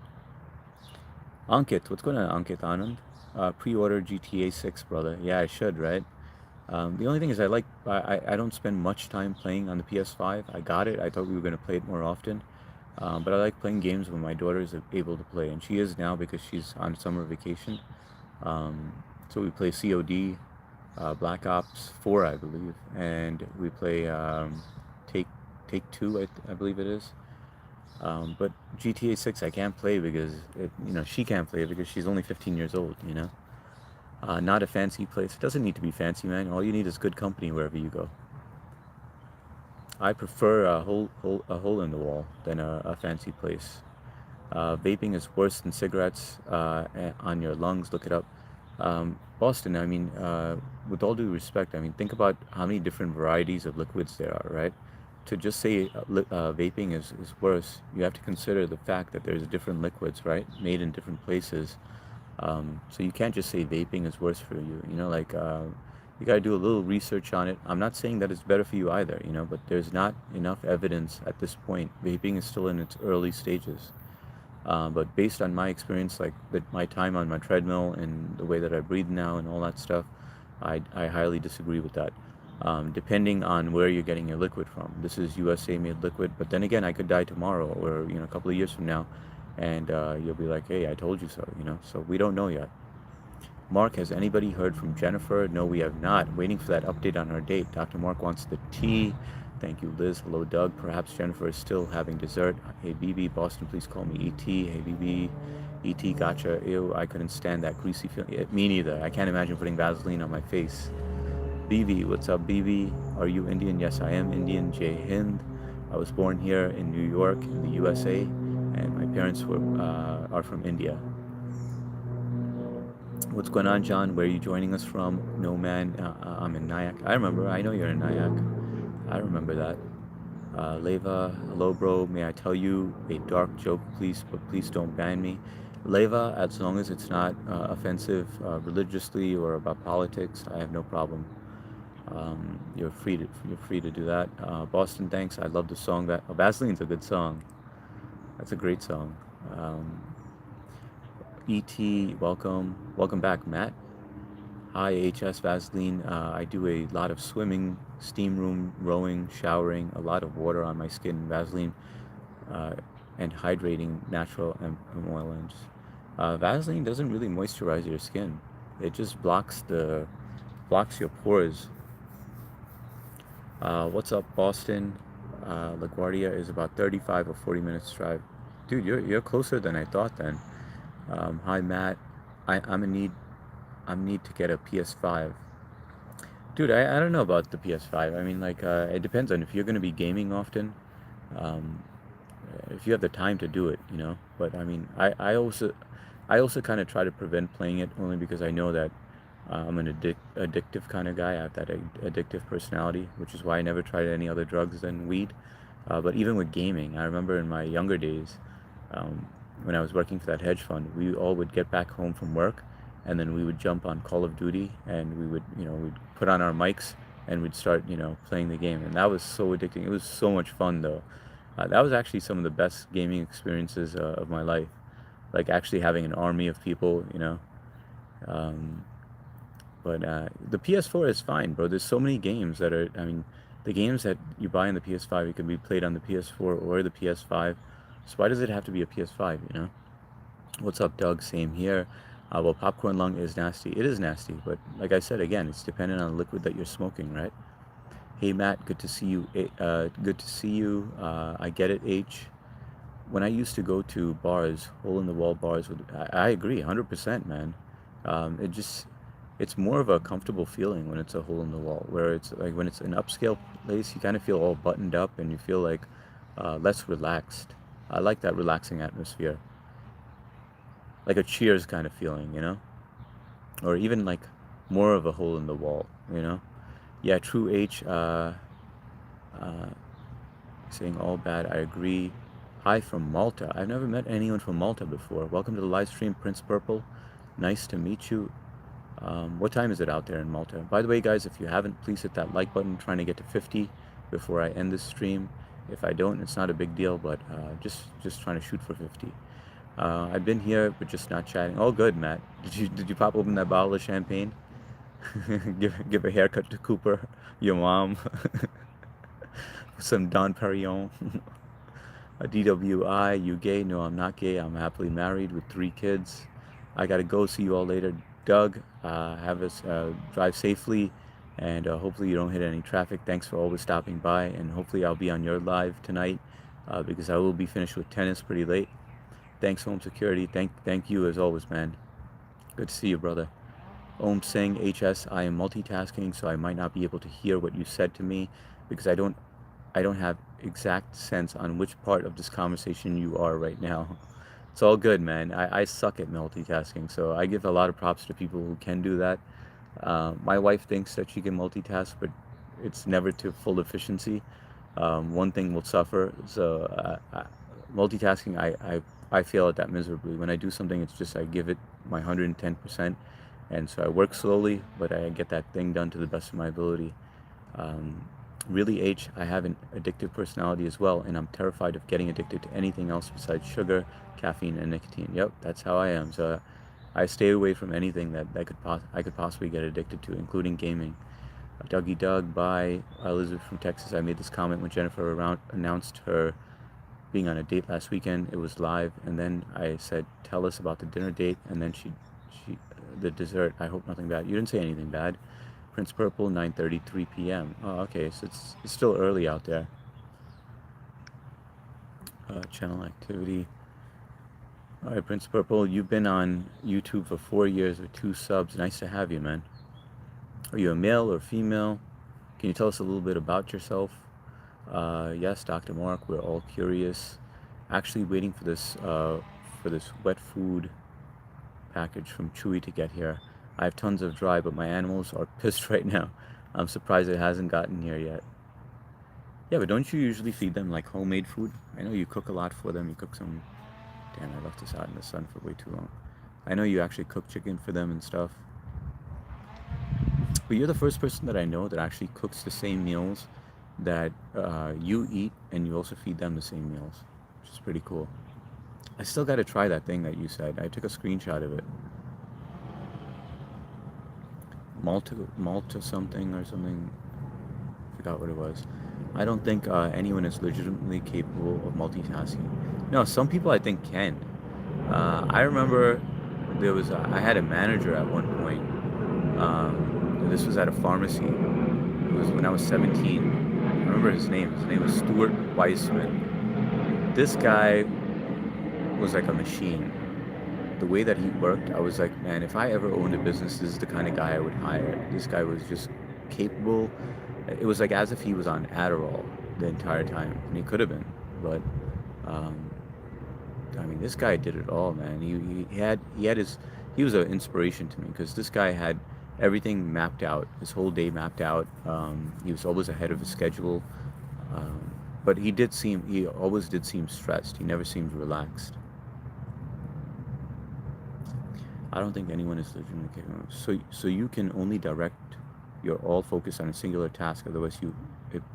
Ankit, what's going on, Ankit Anand? Pre-order GTA 6, brother. Yeah, I should, right? The only thing is I don't spend much time playing on the PS5. I got it. I thought we were going to play it more often. But I like playing games when my daughter is able to play, and she is now because she's on summer vacation. Um, so we play COD, Black Ops 4, I believe, and we play Take Take Two, I believe it is. But GTA 6 I can't play because she can't play it because she's only 15 years old. Not a fancy place. It doesn't need to be fancy, man. All you need is good company wherever you go. I prefer a hole in the wall than a fancy place. Vaping is worse than cigarettes on your lungs. Look it up. Boston, I mean, with all due respect, I mean, think about how many different varieties of liquids there are, right? To just say vaping is worse, you have to consider the fact that there's different liquids, right? Made in different places. So you can't just say vaping is worse for you. Like you got to do a little research on it. I'm not saying that it's better for you either, but there's not enough evidence at this point. Vaping is still in its early stages. But based on my experience, like with my time on my treadmill and the way that I breathe now and all that stuff, I highly disagree with that. Depending on where you're getting your liquid from. This is USA made liquid, but then again, I could die tomorrow or a couple of years from now, and you'll be like, hey, I told you so. So we don't know yet. Mark, has anybody heard from Jennifer? No, we have not. Waiting for that update on her date. Dr. Mark wants the tea. Thank you, Liz. Hello, Doug. Perhaps Jennifer is still having dessert. Hey, BB, Boston, please call me ET. Hey, BB, ET, gotcha. Ew, I couldn't stand that greasy feeling. Me neither. I can't imagine putting Vaseline on my face. BB, what's up, BB? Are you Indian? Yes, I am Indian. Jai Hind. I was born here in New York, in the USA, and my parents are from India. What's going on, John? Where are you joining us from? No, man, I'm in Nyack. I know you're in Nyack. I remember that. Leva, hello, bro. May I tell you a dark joke, please? But please don't ban me. Leva, as long as it's not offensive religiously or about politics, I have no problem. You're free to do that. Boston, thanks. I love the song. That Vaseline's a good song. That's a great song. ET, welcome back, Matt. Hi, HS Vaseline. I do a lot of swimming, steam room, rowing, showering, a lot of water on my skin, Vaseline, and hydrating natural emollients. Vaseline doesn't really moisturize your skin. It just blocks your pores. What's up, Boston? LaGuardia is about 35 or 40 minutes drive. Dude, you're closer than I thought then. Hi, Matt. I'm in need to get a PS5. Dude, I don't know about the PS5. I mean, like, it depends on if you're going to be gaming often. Um, if you have the time to do it. But I mean, I also kind of try to prevent playing it only because I know that I'm an addictive kind of guy. I have that addictive personality, which is why I never tried any other drugs than weed. But even with gaming, I remember in my younger days, um, when I was working for that hedge fund, we all would get back home from work, and then we would jump on Call of Duty, and we'd put on our mics, and we'd start, playing the game, and that was so addicting. It was so much fun, though. That was actually some of the best gaming experiences of my life, like actually having an army of people. Um, but the PS4 is fine, bro. There's so many games that are, I mean, the games that you buy on the PS5, it can be played on the PS4 or the PS5. So why does it have to be a PS5? What's up, Doug? Same here. Well, popcorn lung is nasty. It is nasty, but like I said, again, it's dependent on the liquid that you're smoking, right? Hey, Matt, good to see you. Good to see you. I get it, H. When I used to go to bars, hole-in-the-wall bars, I agree, 100%, man. It just, it's more of a comfortable feeling when it's a hole in the wall, where it's like when it's an upscale place, you kind of feel all buttoned up and you feel like less relaxed. I like that relaxing atmosphere, like a Cheers kind of feeling. Or even like more of a hole in the wall. Yeah, true, H. Uh, saying all bad, I agree. Hi from Malta. I've never met anyone from Malta before. Welcome to the live stream, Prince Purple. Nice to meet you. What time is it out there in Malta? By the way, guys, if you haven't, please hit that like button. I'm trying to get to 50 before I end this stream. If I don't, it's not a big deal, but just trying to shoot for 50. I've been here, but just not chatting. All good, Matt. Did you pop open that bottle of champagne? give a haircut to Cooper, your mom. Some Don Perignon. A DWI, you gay? No, I'm not gay. I'm happily married with 3 kids. I gotta go. See you all later. Doug, have us drive safely, and hopefully you don't hit any traffic. Thanks for always stopping by, and hopefully I'll be on your live tonight because I will be finished with tennis pretty late. Thanks, Home Security. Thank you as always, man. Good to see you, brother. Om Singh, HS, I am multitasking, so I might not be able to hear what you said to me because I don't have exact sense on which part of this conversation you are right now. It's all good, man. I suck at multitasking, so I give a lot of props to people who can do that. My wife thinks that she can multitask, but it's never to full efficiency. One thing will suffer. So multitasking, I fail at that miserably. When I do something, it's just I give it my 110%, and so I work slowly, but I get that thing done to the best of my ability. Um, Really, I have an addictive personality as well, and I'm terrified of getting addicted to anything else besides sugar, caffeine, and nicotine. Yep, that's how I am. So I stay away from anything I could possibly get addicted to, including gaming. Dougie Doug, bye. Elizabeth from Texas. I made this comment when Jennifer announced her being on a date last weekend. It was live, and then I said, "Tell us about the dinner date," and then the dessert. I hope nothing bad. You didn't say anything bad. Prince Purple, 9:33 p.m. Oh, okay, so it's still early out there. Channel activity. All right, Prince Purple, you've been on YouTube for 4 years with 2 subs. Nice to have you, man. Are you a male or female? Can you tell us a little bit about yourself? Yes, Dr. Mark, we're all curious. Actually waiting for this wet food package from Chewy to get here. I have tons of dry, but my animals are pissed right now. I'm surprised it hasn't gotten here yet. Yeah, but don't you usually feed them like homemade food? I know you cook a lot for them. You cook some... Damn, I left this out in the sun for way too long. I know you actually cook chicken for them and stuff. But you're the first person that I know that actually cooks the same meals that you eat, and you also feed them the same meals, which is pretty cool. I still got to try that thing that you said. I took a screenshot of it. Malta something or something. Forgot what it was. I don't think anyone is legitimately capable of multitasking. No, some people I think can. I remember I had a manager at one point. This was at a pharmacy. It was when I was 17. I remember his name. His name was Stuart Weissman. This guy was like a machine. The way that he worked, I was like, man, if I ever owned a business, this is the kind of guy I would hire. This guy was just capable. It was like as if he was on Adderall the entire time, and he could have been, but um, I mean, this guy did it all, man. He was an inspiration to me because this guy had everything mapped out, his whole day mapped out. He was always ahead of his schedule, um, but he always did seem stressed. He never seemed relaxed. I don't think anyone is legitimately capable. So you can only direct your all focus on a singular task. Otherwise,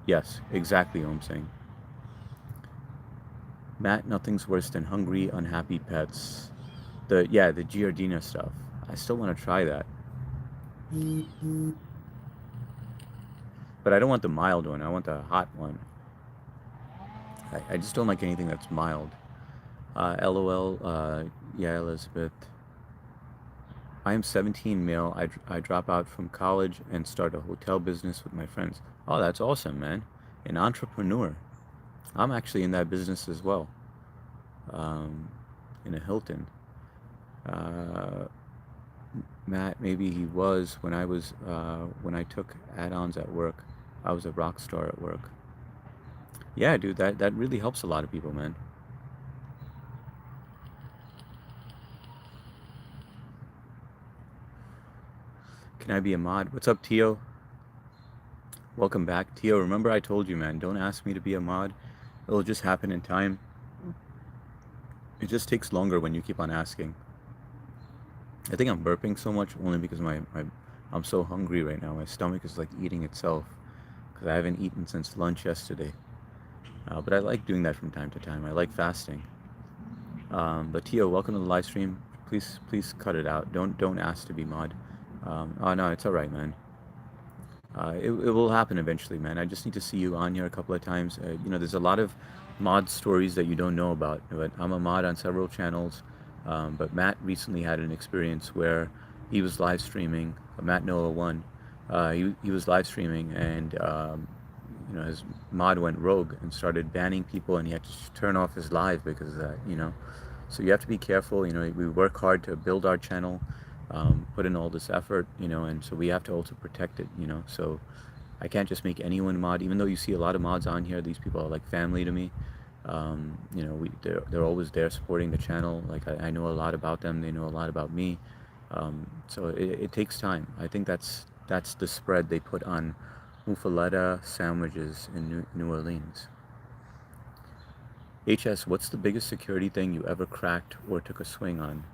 yes, exactly what I'm saying. Matt, nothing's worse than hungry, unhappy pets. The Giardina stuff. I still want to try that, but I don't want the mild one. I want the hot one. I just don't like anything that's mild. LOL. Yeah, Elizabeth. I am 17, male. I drop out from college and start a hotel business with my friends. Oh, that's awesome, man. An entrepreneur. I'm actually in that business as well. In a Hilton. Matt, maybe he was when when I took add-ons at work. I was a rock star at work. Yeah, dude, that really helps a lot of people, man. Can I be a mod? What's up, Tio? Welcome back, Tio. Remember I told you, man, don't ask me to be a mod. It'll just happen in time. It just takes longer when you keep on asking. I think I'm burping so much only because I'm so hungry right now. My stomach is like eating itself because I haven't eaten since lunch yesterday. But I like doing that from time to time. I like fasting. But Tio, welcome to the live stream. Please cut it out. Don't ask to be mod. Oh no, it's all right, man. It will happen eventually, man. I just need to see you on here a couple of times. There's a lot of mod stories that you don't know about. But I'm a mod on several channels. But Matt recently had an experience where he was live streaming. Matt Noah 1. He was live streaming, and his mod went rogue and started banning people, and he had to turn off his live because of that. So you have to be careful. We work hard to build our channel. Put in all this effort, and so we have to also protect it, so I can't just make anyone mod, even though you see a lot of mods on here. These people are like family to me. They're always there supporting the channel. Like I know a lot about them, they know a lot about me. So it takes time. I think that's the spread they put on muffaletta sandwiches in New Orleans. HS, what's the biggest security thing you ever cracked or took a swing on?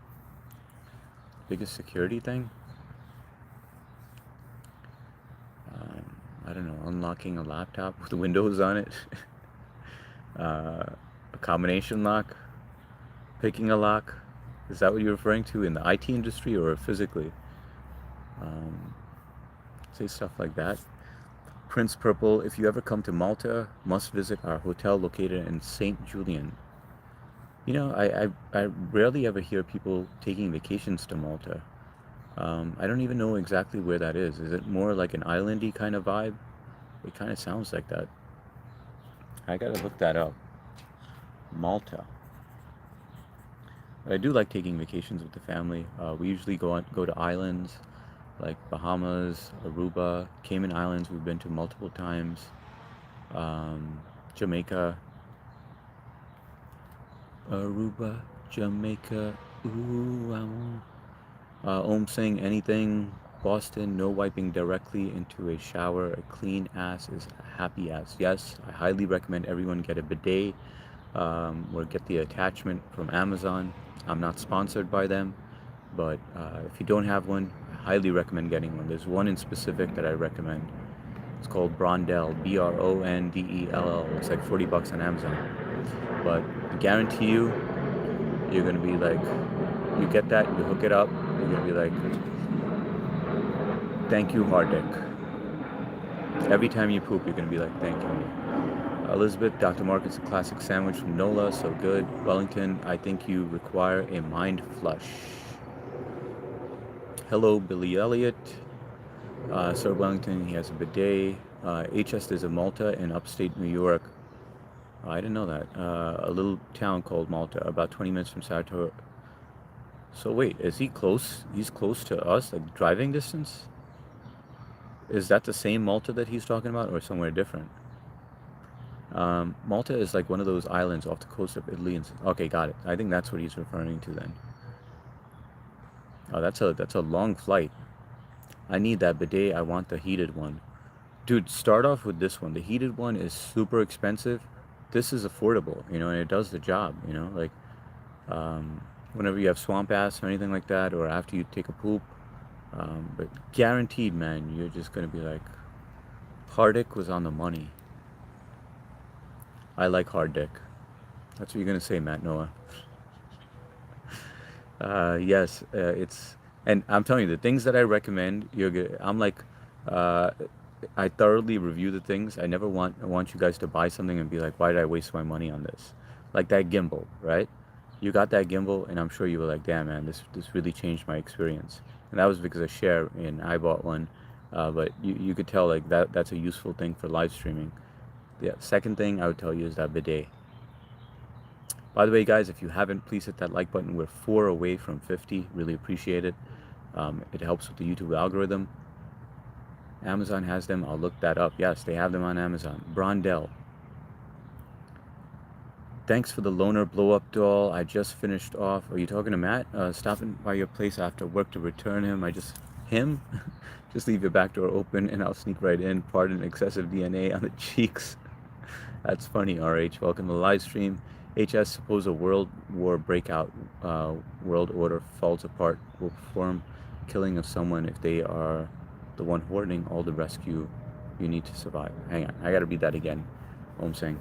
Biggest security thing? I don't know, unlocking a laptop with Windows on it, a combination lock, picking a lock. Is that what you're referring to in the IT industry or physically? Um, Say stuff like that. Prince Purple, if you ever come to Malta, must visit our hotel located in St. Julian. You know, I rarely ever hear people taking vacations to Malta. I don't even know exactly where that is. Is it more like an islandy kind of vibe? It kind of sounds like that. I gotta look that up. Malta. But I do like taking vacations with the family. We usually go to islands like Bahamas, Aruba, Cayman Islands. We've been to multiple times. Jamaica, Aruba, Jamaica. Ooh, I want. Om saying anything. Boston, no wiping directly into a shower. A clean ass is a happy ass. Yes, I highly recommend everyone get a bidet, or get the attachment from Amazon. I'm not sponsored by them, but if you don't have one, I highly recommend getting one. There's one in specific that I recommend. It's called Brondell, Brondell. It's like 40 bucks on Amazon. But I guarantee you, you're gonna be like, you get that, you hook it up, you're gonna be like, thank you, Hardik. Every time you poop, you're gonna be like, thank you. Elizabeth, Dr. Mark, it's a classic sandwich from Nola, so good. Wellington, I think you require a mind flush. Hello, Billy Elliott. Sir Wellington, he has a bidet. HS is a Malta in upstate New York. I didn't know that. A little town called Malta, about 20 minutes from Saratoga. So wait, is he close? He's close to us, like driving distance? Is that the same Malta that he's talking about, or somewhere different? Malta is like one of those islands off the coast of Italy. Okay, got it. I think that's what he's referring to then. Oh, that's a long flight. I need that bidet. I want the heated one. Dude, start off with this one. The heated one is super expensive. This is affordable, and it does the job, like whenever you have swamp ass or anything like that, or after you take a poop. But guaranteed, man, you're just gonna be like, Hardik was on the money. I like hard dick. That's what you're gonna say, Matt Noah. Yes, and I'm telling you, the things that I recommend, you're good. I'm like, uh, I thoroughly review the things. I want you guys to buy something and be like, why did I waste my money on this? Like that gimbal, right? You got that gimbal, and I'm sure you were like, damn, man, this really changed my experience. And that was because of Share, and I bought one. But you could tell like that's a useful thing for live streaming. Yeah. Second thing I would tell you is that bidet. By the way, guys, if you haven't, please hit that like button. We're 4 away from 50. Really appreciate it. It helps with the YouTube algorithm. Amazon has them. I'll look that up. Yes, they have them on Amazon. Brondell. Thanks for the loner blow up doll. I just finished off. Are you talking to Matt? Stopping by your place after work to return him. Him? Just leave your back door open and I'll sneak right in. Pardon excessive DNA on the cheeks. That's funny, RH. Welcome to the live stream. HS, suppose a world war breakout, world order falls apart, will perform killing of someone if they are the one hoarding all the rescue you need to survive. Hang on, I gotta read that again. What I'm saying.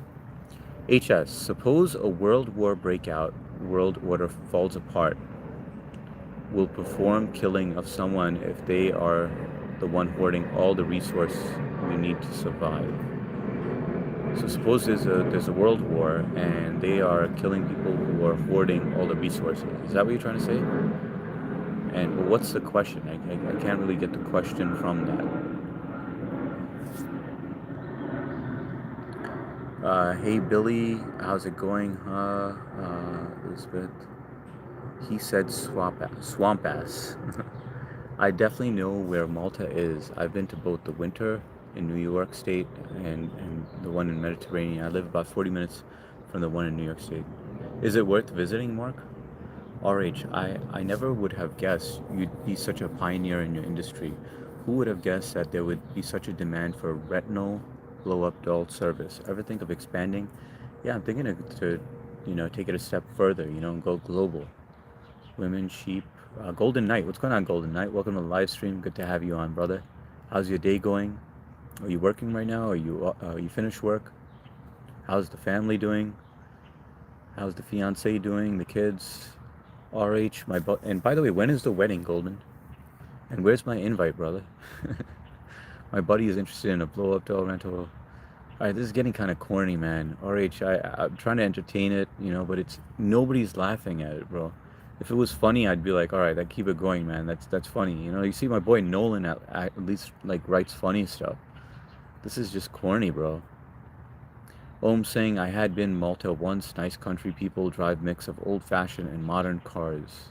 HS, suppose a world war breakout, world order falls apart, will perform killing of someone if they are the one hoarding all the resource you need to survive. So suppose there's a world war and they are killing people who are hoarding all the resources. Is that what you're trying to say? And what's the question? I can't really get the question from that. Hey Billy, how's it going? Elizabeth. He said swamp ass. I definitely know where Malta is. I've been to both the winter in New York State and the one in Mediterranean. I live about 40 minutes from the one in New York State. Is it worth visiting, Mark? RH, I never would have guessed you'd be such a pioneer in your industry. Who would have guessed that there would be such a demand for retinal blow-up doll service? Ever think of expanding? Yeah, I'm thinking to take it a step further, and go global. Women, sheep, Golden Knight. What's going on, Golden Knight? Welcome to the live stream. Good to have you on, brother. How's your day going? Are you working right now? Are you finished work? How's the family doing? How's the fiance doing? The kids? RH, and by the way, when is the wedding, Golden? And where's my invite, brother? My buddy is interested in a blow up doll rental. Alright, this is getting kind of corny, man. RH, I'm trying to entertain it, but nobody's laughing at it, bro. If it was funny, I'd be like, alright, I keep it going, man. That's funny. You see my boy Nolan at least like writes funny stuff. This is just corny, bro. Om saying I had been Malta once. Nice country people drive mix of old-fashioned and modern cars.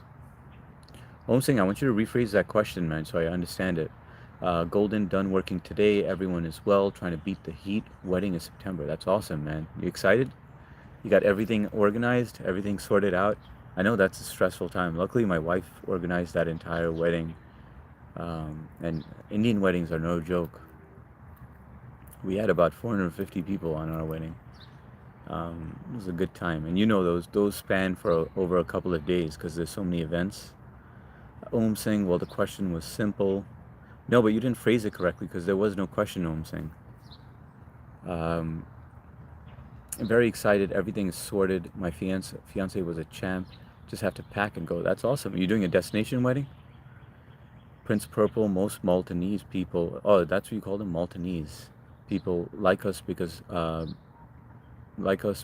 Om saying I want you to rephrase that question, man, so I understand it. Golden, done working today. Everyone is well. Trying to beat the heat. Wedding is September. That's awesome, man. You excited? You got everything organized? Everything sorted out? I know that's a stressful time. Luckily, my wife organized that entire wedding. And Indian weddings are no joke. We had about 450 people on our wedding. It was a good time. And those span for over a couple of days because there's so many events. Om saying, well, the question was simple. No, but you didn't phrase it correctly because there was no question, Om saying. I'm very excited. Everything is sorted. My fiance was a champ. Just have to pack and go. That's awesome. Are you doing a destination wedding? Prince Purple, most Maltese people. Oh, that's what you call them, Maltese. People like us because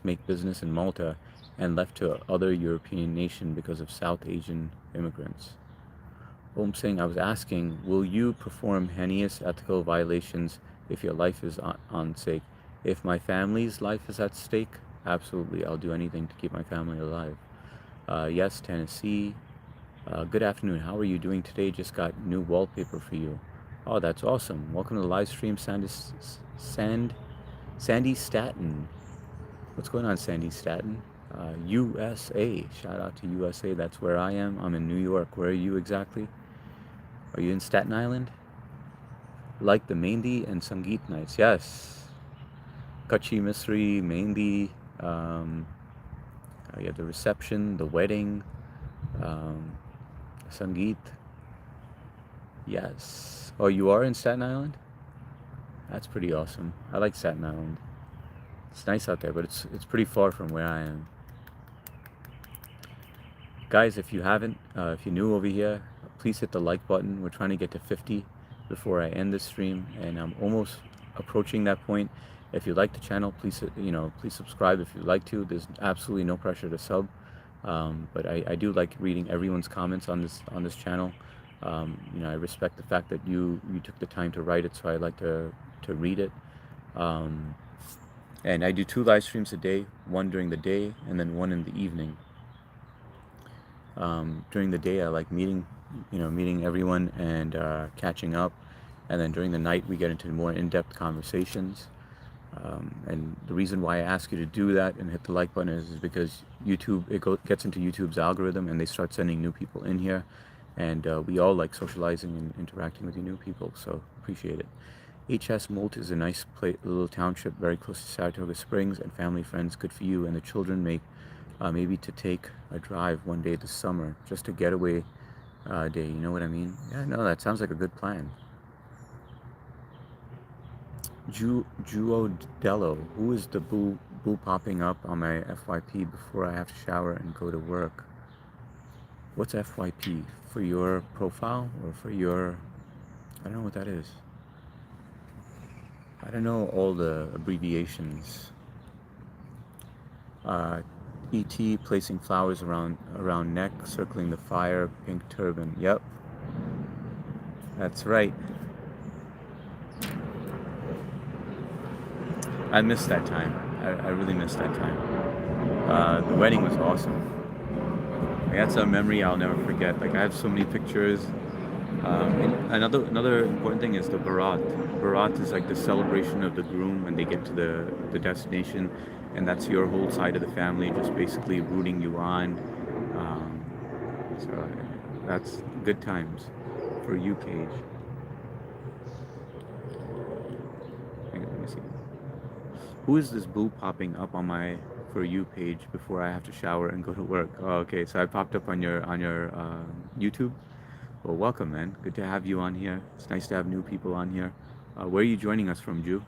make business in Malta and left to other European nation because of South Asian immigrants. Om saying, I was asking, will you perform heinous ethical violations if your life is on stake? If my family's life is at stake, absolutely, I'll do anything to keep my family alive. Yes, Tennessee. Good afternoon. How are you doing today? Just got new wallpaper for you. Oh, that's awesome. Welcome to the live stream, Sandy Staten. What's going on, Sandy Staten? USA. Shout out to USA. That's where I am. I'm in New York. Where are you exactly? Are you in Staten Island? Like the Mehndi and Sangeet nights. Yes. Kachi Misri, Mehndi. You have the reception, the wedding, Sangeet. Yes. Oh, you are in Staten Island? That's pretty awesome. I like Staten Island. It's nice out there, but it's pretty far from where I am. Guys, if you're new over here, please hit the like button. We're trying to get to 50 before I end this stream, and I'm almost approaching that point. If you like the channel, please subscribe if you'd like to. There's absolutely no pressure to sub, but I do like reading everyone's comments on this channel. I respect the fact that you took the time to write it, so I like to read it. And I do 2 live streams a day, one during the day and then one in the evening. During the day, I like meeting everyone and catching up, and then during the night we get into more in-depth conversations. And the reason why I ask you to do that and hit the like button is because gets into YouTube's algorithm, and they start sending new people in here, and we all like socializing and interacting with you new people, so appreciate it. HS Molt is a nice little township very close to Saratoga Springs, and family friends, good for you and the children. Maybe to take a drive one day this summer, just a getaway day, you know what I mean? Yeah, no, that sounds like a good plan. Juodello, who is the boo popping up on my FYP before I have to shower and go to work? What's FYP? For your profile or for your... I don't know what that is. I don't know all the abbreviations. ET placing flowers around neck, circling the fire, pink turban. Yep, that's right. I missed that time. I really missed that time. The wedding was awesome. That's a memory I'll never forget. Like, I have so many pictures. And another important thing is the Bharat. Bharat is like the celebration of the groom when they get to the destination, and that's your whole side of the family just basically rooting you on. So that's good times for you, Cage. Let me see. Who is this boo popping up on my for you page before I have to shower and go to work. Oh, okay, so I popped up on your YouTube. Well, welcome, man. Good to have you on here. It's nice to have new people on here. Where are you joining us from, Jew?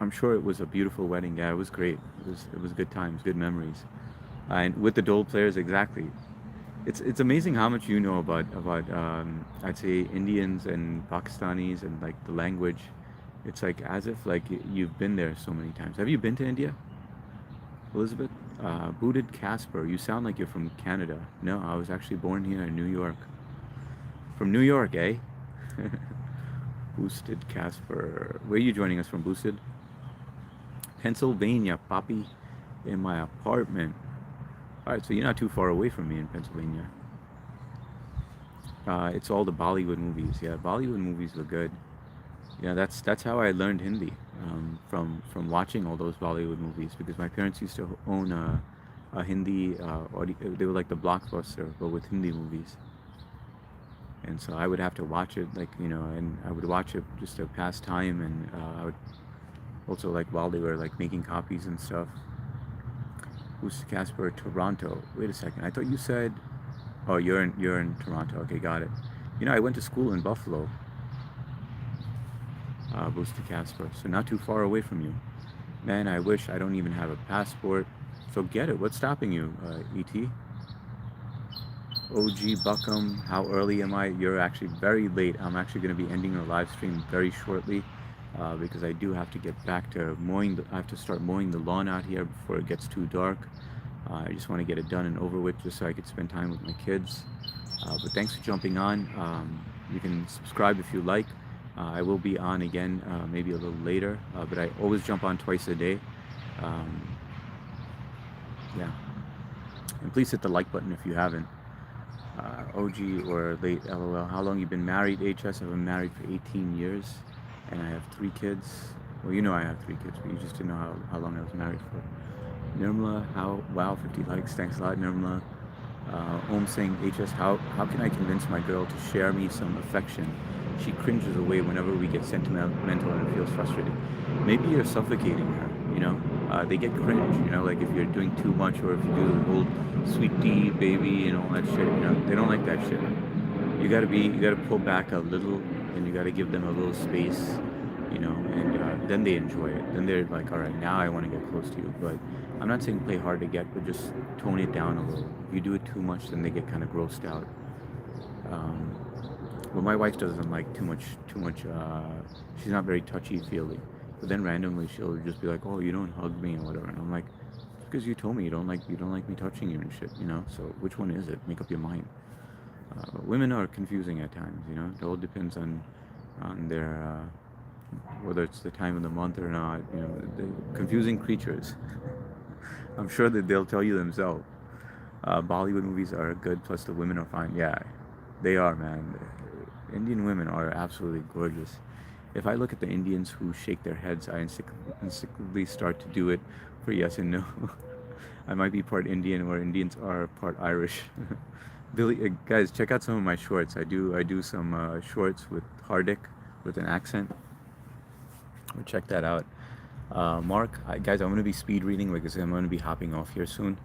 I'm sure it was a beautiful wedding. Yeah, it was great. It was good times, good memories. And with the Dole players, exactly. It's amazing how much you know about I'd say Indians and Pakistanis and like the language. It's like as if like you've been there so many times. Have you been to India, Elizabeth? Booted Casper. You sound like you're from Canada. No, I was actually born here in New York. From New York, eh? Boosted Casper. Where are you joining us from, Boosted? Pennsylvania, Poppy. In my apartment. All right, so you're not too far away from me in Pennsylvania. It's all the Bollywood movies. Yeah, Bollywood movies were good. Yeah, that's how I learned Hindi, from watching all those Bollywood movies, because my parents used to own a Hindi audio. They were like the Blockbuster, but with Hindi movies. And so I would have to watch it, like, and I would watch it just to pass time, and I would also, like, while they were like making copies and stuff. Who's Casper? Toronto. Wait a second. I thought you said, oh, you're in Toronto. Okay, got it. I went to school in Buffalo. Booster Casper. So not too far away from you. Man, I wish I don't even have a passport. So get it. What's stopping you, ET? OG Buckham, how early am I? You're actually very late. I'm actually going to be ending our live stream very shortly, because I do have to get back to mowing. I have to start mowing the lawn out here before it gets too dark. I just want to get it done and over with, just so I could spend time with my kids. But thanks for jumping on. You can subscribe if you like. I will be on again, maybe a little later, but I always jump on twice a day. Yeah. And please hit the like button if you haven't. OG or late LOL. How long you been married, HS? I've been married for 18 years, and I have 3 kids. Well, I have 3 kids, but you just didn't know how long I was married for. Nirmala, wow, 50 likes. Thanks a lot, Nirmala. Om saying, HS, how can I convince my girl to share me some affection? She cringes away whenever we get sentimental and feels frustrated. Maybe you're suffocating her, They get cringe, like if you're doing too much, or if you do the whole sweet tea, baby, and all that shit, they don't like that shit. You gotta pull back a little, and you gotta give them a little space, and then they enjoy it. Then they're like, all right, now I want to get close to you. But I'm not saying play hard to get, but just tone it down a little. If you do it too much, then they get kind of grossed out. Well, my wife doesn't like too much. She's not very touchy-feely. But then randomly she'll just be like, "Oh, you don't hug me or whatever," and I'm like, "It's because you told me you don't like me touching you and shit, So which one is it? Make up your mind." Women are confusing at times, It all depends on their whether it's the time of the month or not. They're confusing creatures. I'm sure that they'll tell you themselves. Bollywood movies are good, plus the women are fine. Yeah, they are, man. Indian women are absolutely gorgeous. If I look at the Indians who shake their heads, I instinctively start to do it for yes and no. I might be part Indian, or Indians are part Irish. Billy, guys, check out some of my shorts. I do some shorts with Hardik with an accent. Check that out. Mark, guys, I'm gonna be speed reading because I'm gonna be hopping off here soon,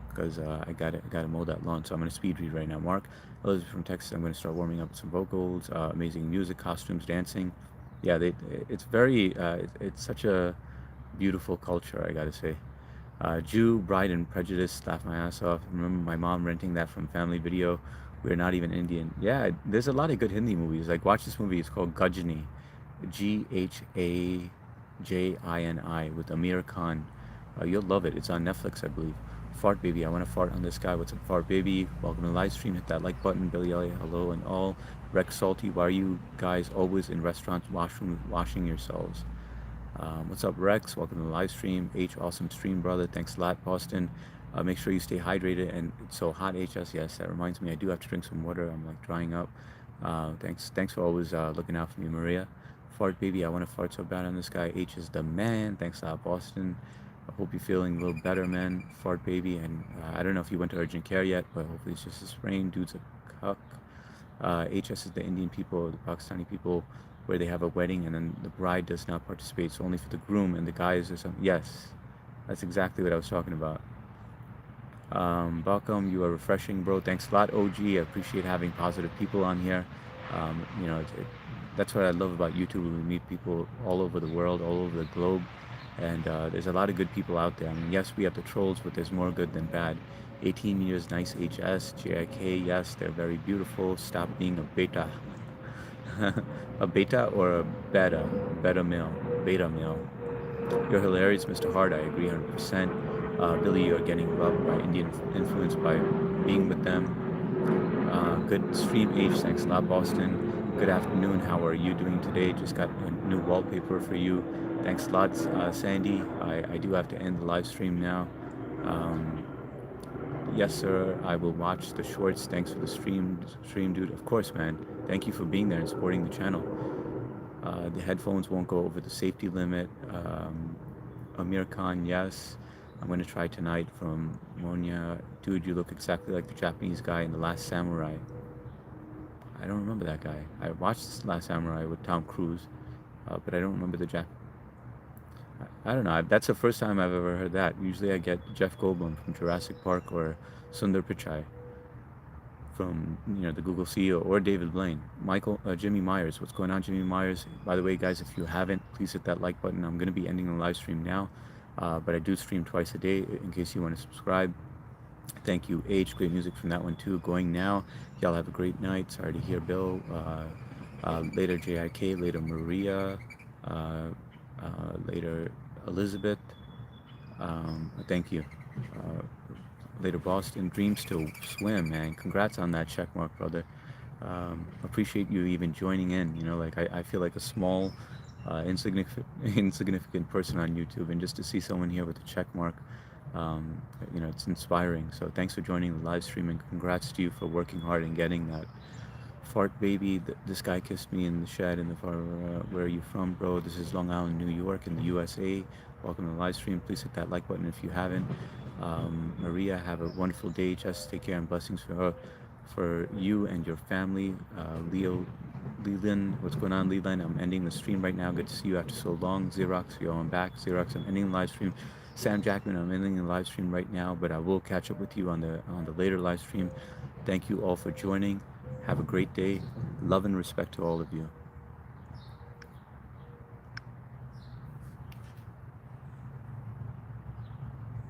because I gotta mow that lawn. So I'm gonna speed read right now. Mark, Elizabeth from Texas. I'm gonna start warming up with some vocals, amazing music, costumes, dancing. Yeah, it's very, it's such a beautiful culture, I gotta say. Jew, Bride and Prejudice, laugh my ass off. Remember my mom renting that from Family Video. We're not even Indian. Yeah, there's a lot of good Hindi movies. Like, watch this movie. It's called Ghajini, Ghajini, with Amir Khan. You'll love it. It's on Netflix, I believe. Fart Baby, I want to fart on this guy. What's up, Fart Baby? Welcome to the live stream. Hit that like button. Billy Elliott, hello and all. Rex Salty, why are you guys always in restaurants washing yourselves? What's up, Rex? Welcome to the live stream. H, awesome stream, brother. Thanks a lot, Boston. Make sure you stay hydrated, and it's so hot, HS. Yes, that reminds me, I do have to drink some water. I'm like drying up. Thanks for always looking out for me, Maria. Fart Baby, I want to fart so bad on this guy. H is the man. Thanks a lot, Boston. I hope you're feeling a little better, man. Fart Baby, and I don't know if you went to urgent care yet, but hopefully it's just a sprain. Dude's a cuck. HS is the Indian people, the Pakistani people. where they have a wedding and then the bride does not participate. It's only for the groom and the guys or something. Yes, that's exactly what I was talking about. Welcome, you are refreshing, bro. Thanks a lot, OG. I appreciate having positive people on here. You know, that's what I love about YouTube. We meet people all over the world, all over the globe, and there's a lot of good people out there. I mean, yes, we have the trolls, but there's more good than bad. 18 years, nice HS, JIK, yes, they're very beautiful. Stop being a beta. A beta or a beta? Beta male. Beta male. You're hilarious, Mr. Hart. I agree 100%. Billy, you're getting loved by Indian influence by being with them. Good stream, H. Thanks a lot, Boston. Good afternoon. How are you doing today? Just got a new wallpaper for you. Thanks a lot, Sandy. I do have to end the live stream now. Um, yes, sir. I will watch the shorts. Thanks for the stream, dude. Of course, man. Thank you for being there and supporting the channel. The headphones won't go over the safety limit. Amir Khan, yes. I'm going to try tonight from Monia. Dude, you look exactly like the Japanese guy in The Last Samurai. I don't remember that guy. I watched The Last Samurai with Tom Cruise, but I don't remember the Jap. I don't know. That's the first time I've ever heard that. Usually I get Jeff Goldblum from Jurassic Park or Sundar Pichai from the Google CEO, or David Blaine. Jimmy Myers. What's going on, Jimmy Myers? By the way, guys, if you haven't, please hit that like button. I'm going to be ending the live stream now, but I do stream twice a day in case you want to subscribe. Thank you, H. Great music from that one too. Going now. Y'all have a great night. Sorry to hear, Bill. Later, JIK. Later, Maria. Later, Elizabeth. Thank you. Later, Boston. Dreams to swim, man. Congrats on that check mark, brother. Appreciate you even joining in. Like I feel like a small, insignificant person on YouTube, and just to see someone here with a check mark, it's inspiring. So thanks for joining the live stream, and congrats to you for working hard and getting that. Fart baby, this guy kissed me in the shed in the far. Where are you from, bro? This is Long Island, New York, in the USA. Welcome to the live stream. Please hit that like button if you haven't. Maria, have a wonderful day. Just take care and blessings for her, for you and your family. Leland, what's going on, Leland? I'm ending the stream right now. Good to see you after so long. Xerox, yo, I'm back. Xerox, I'm ending the live stream. Sam Jackman, I'm ending the live stream right now, but I will catch up with you on the later live stream. Thank you all for joining. Have a great day. Love and respect to all of you.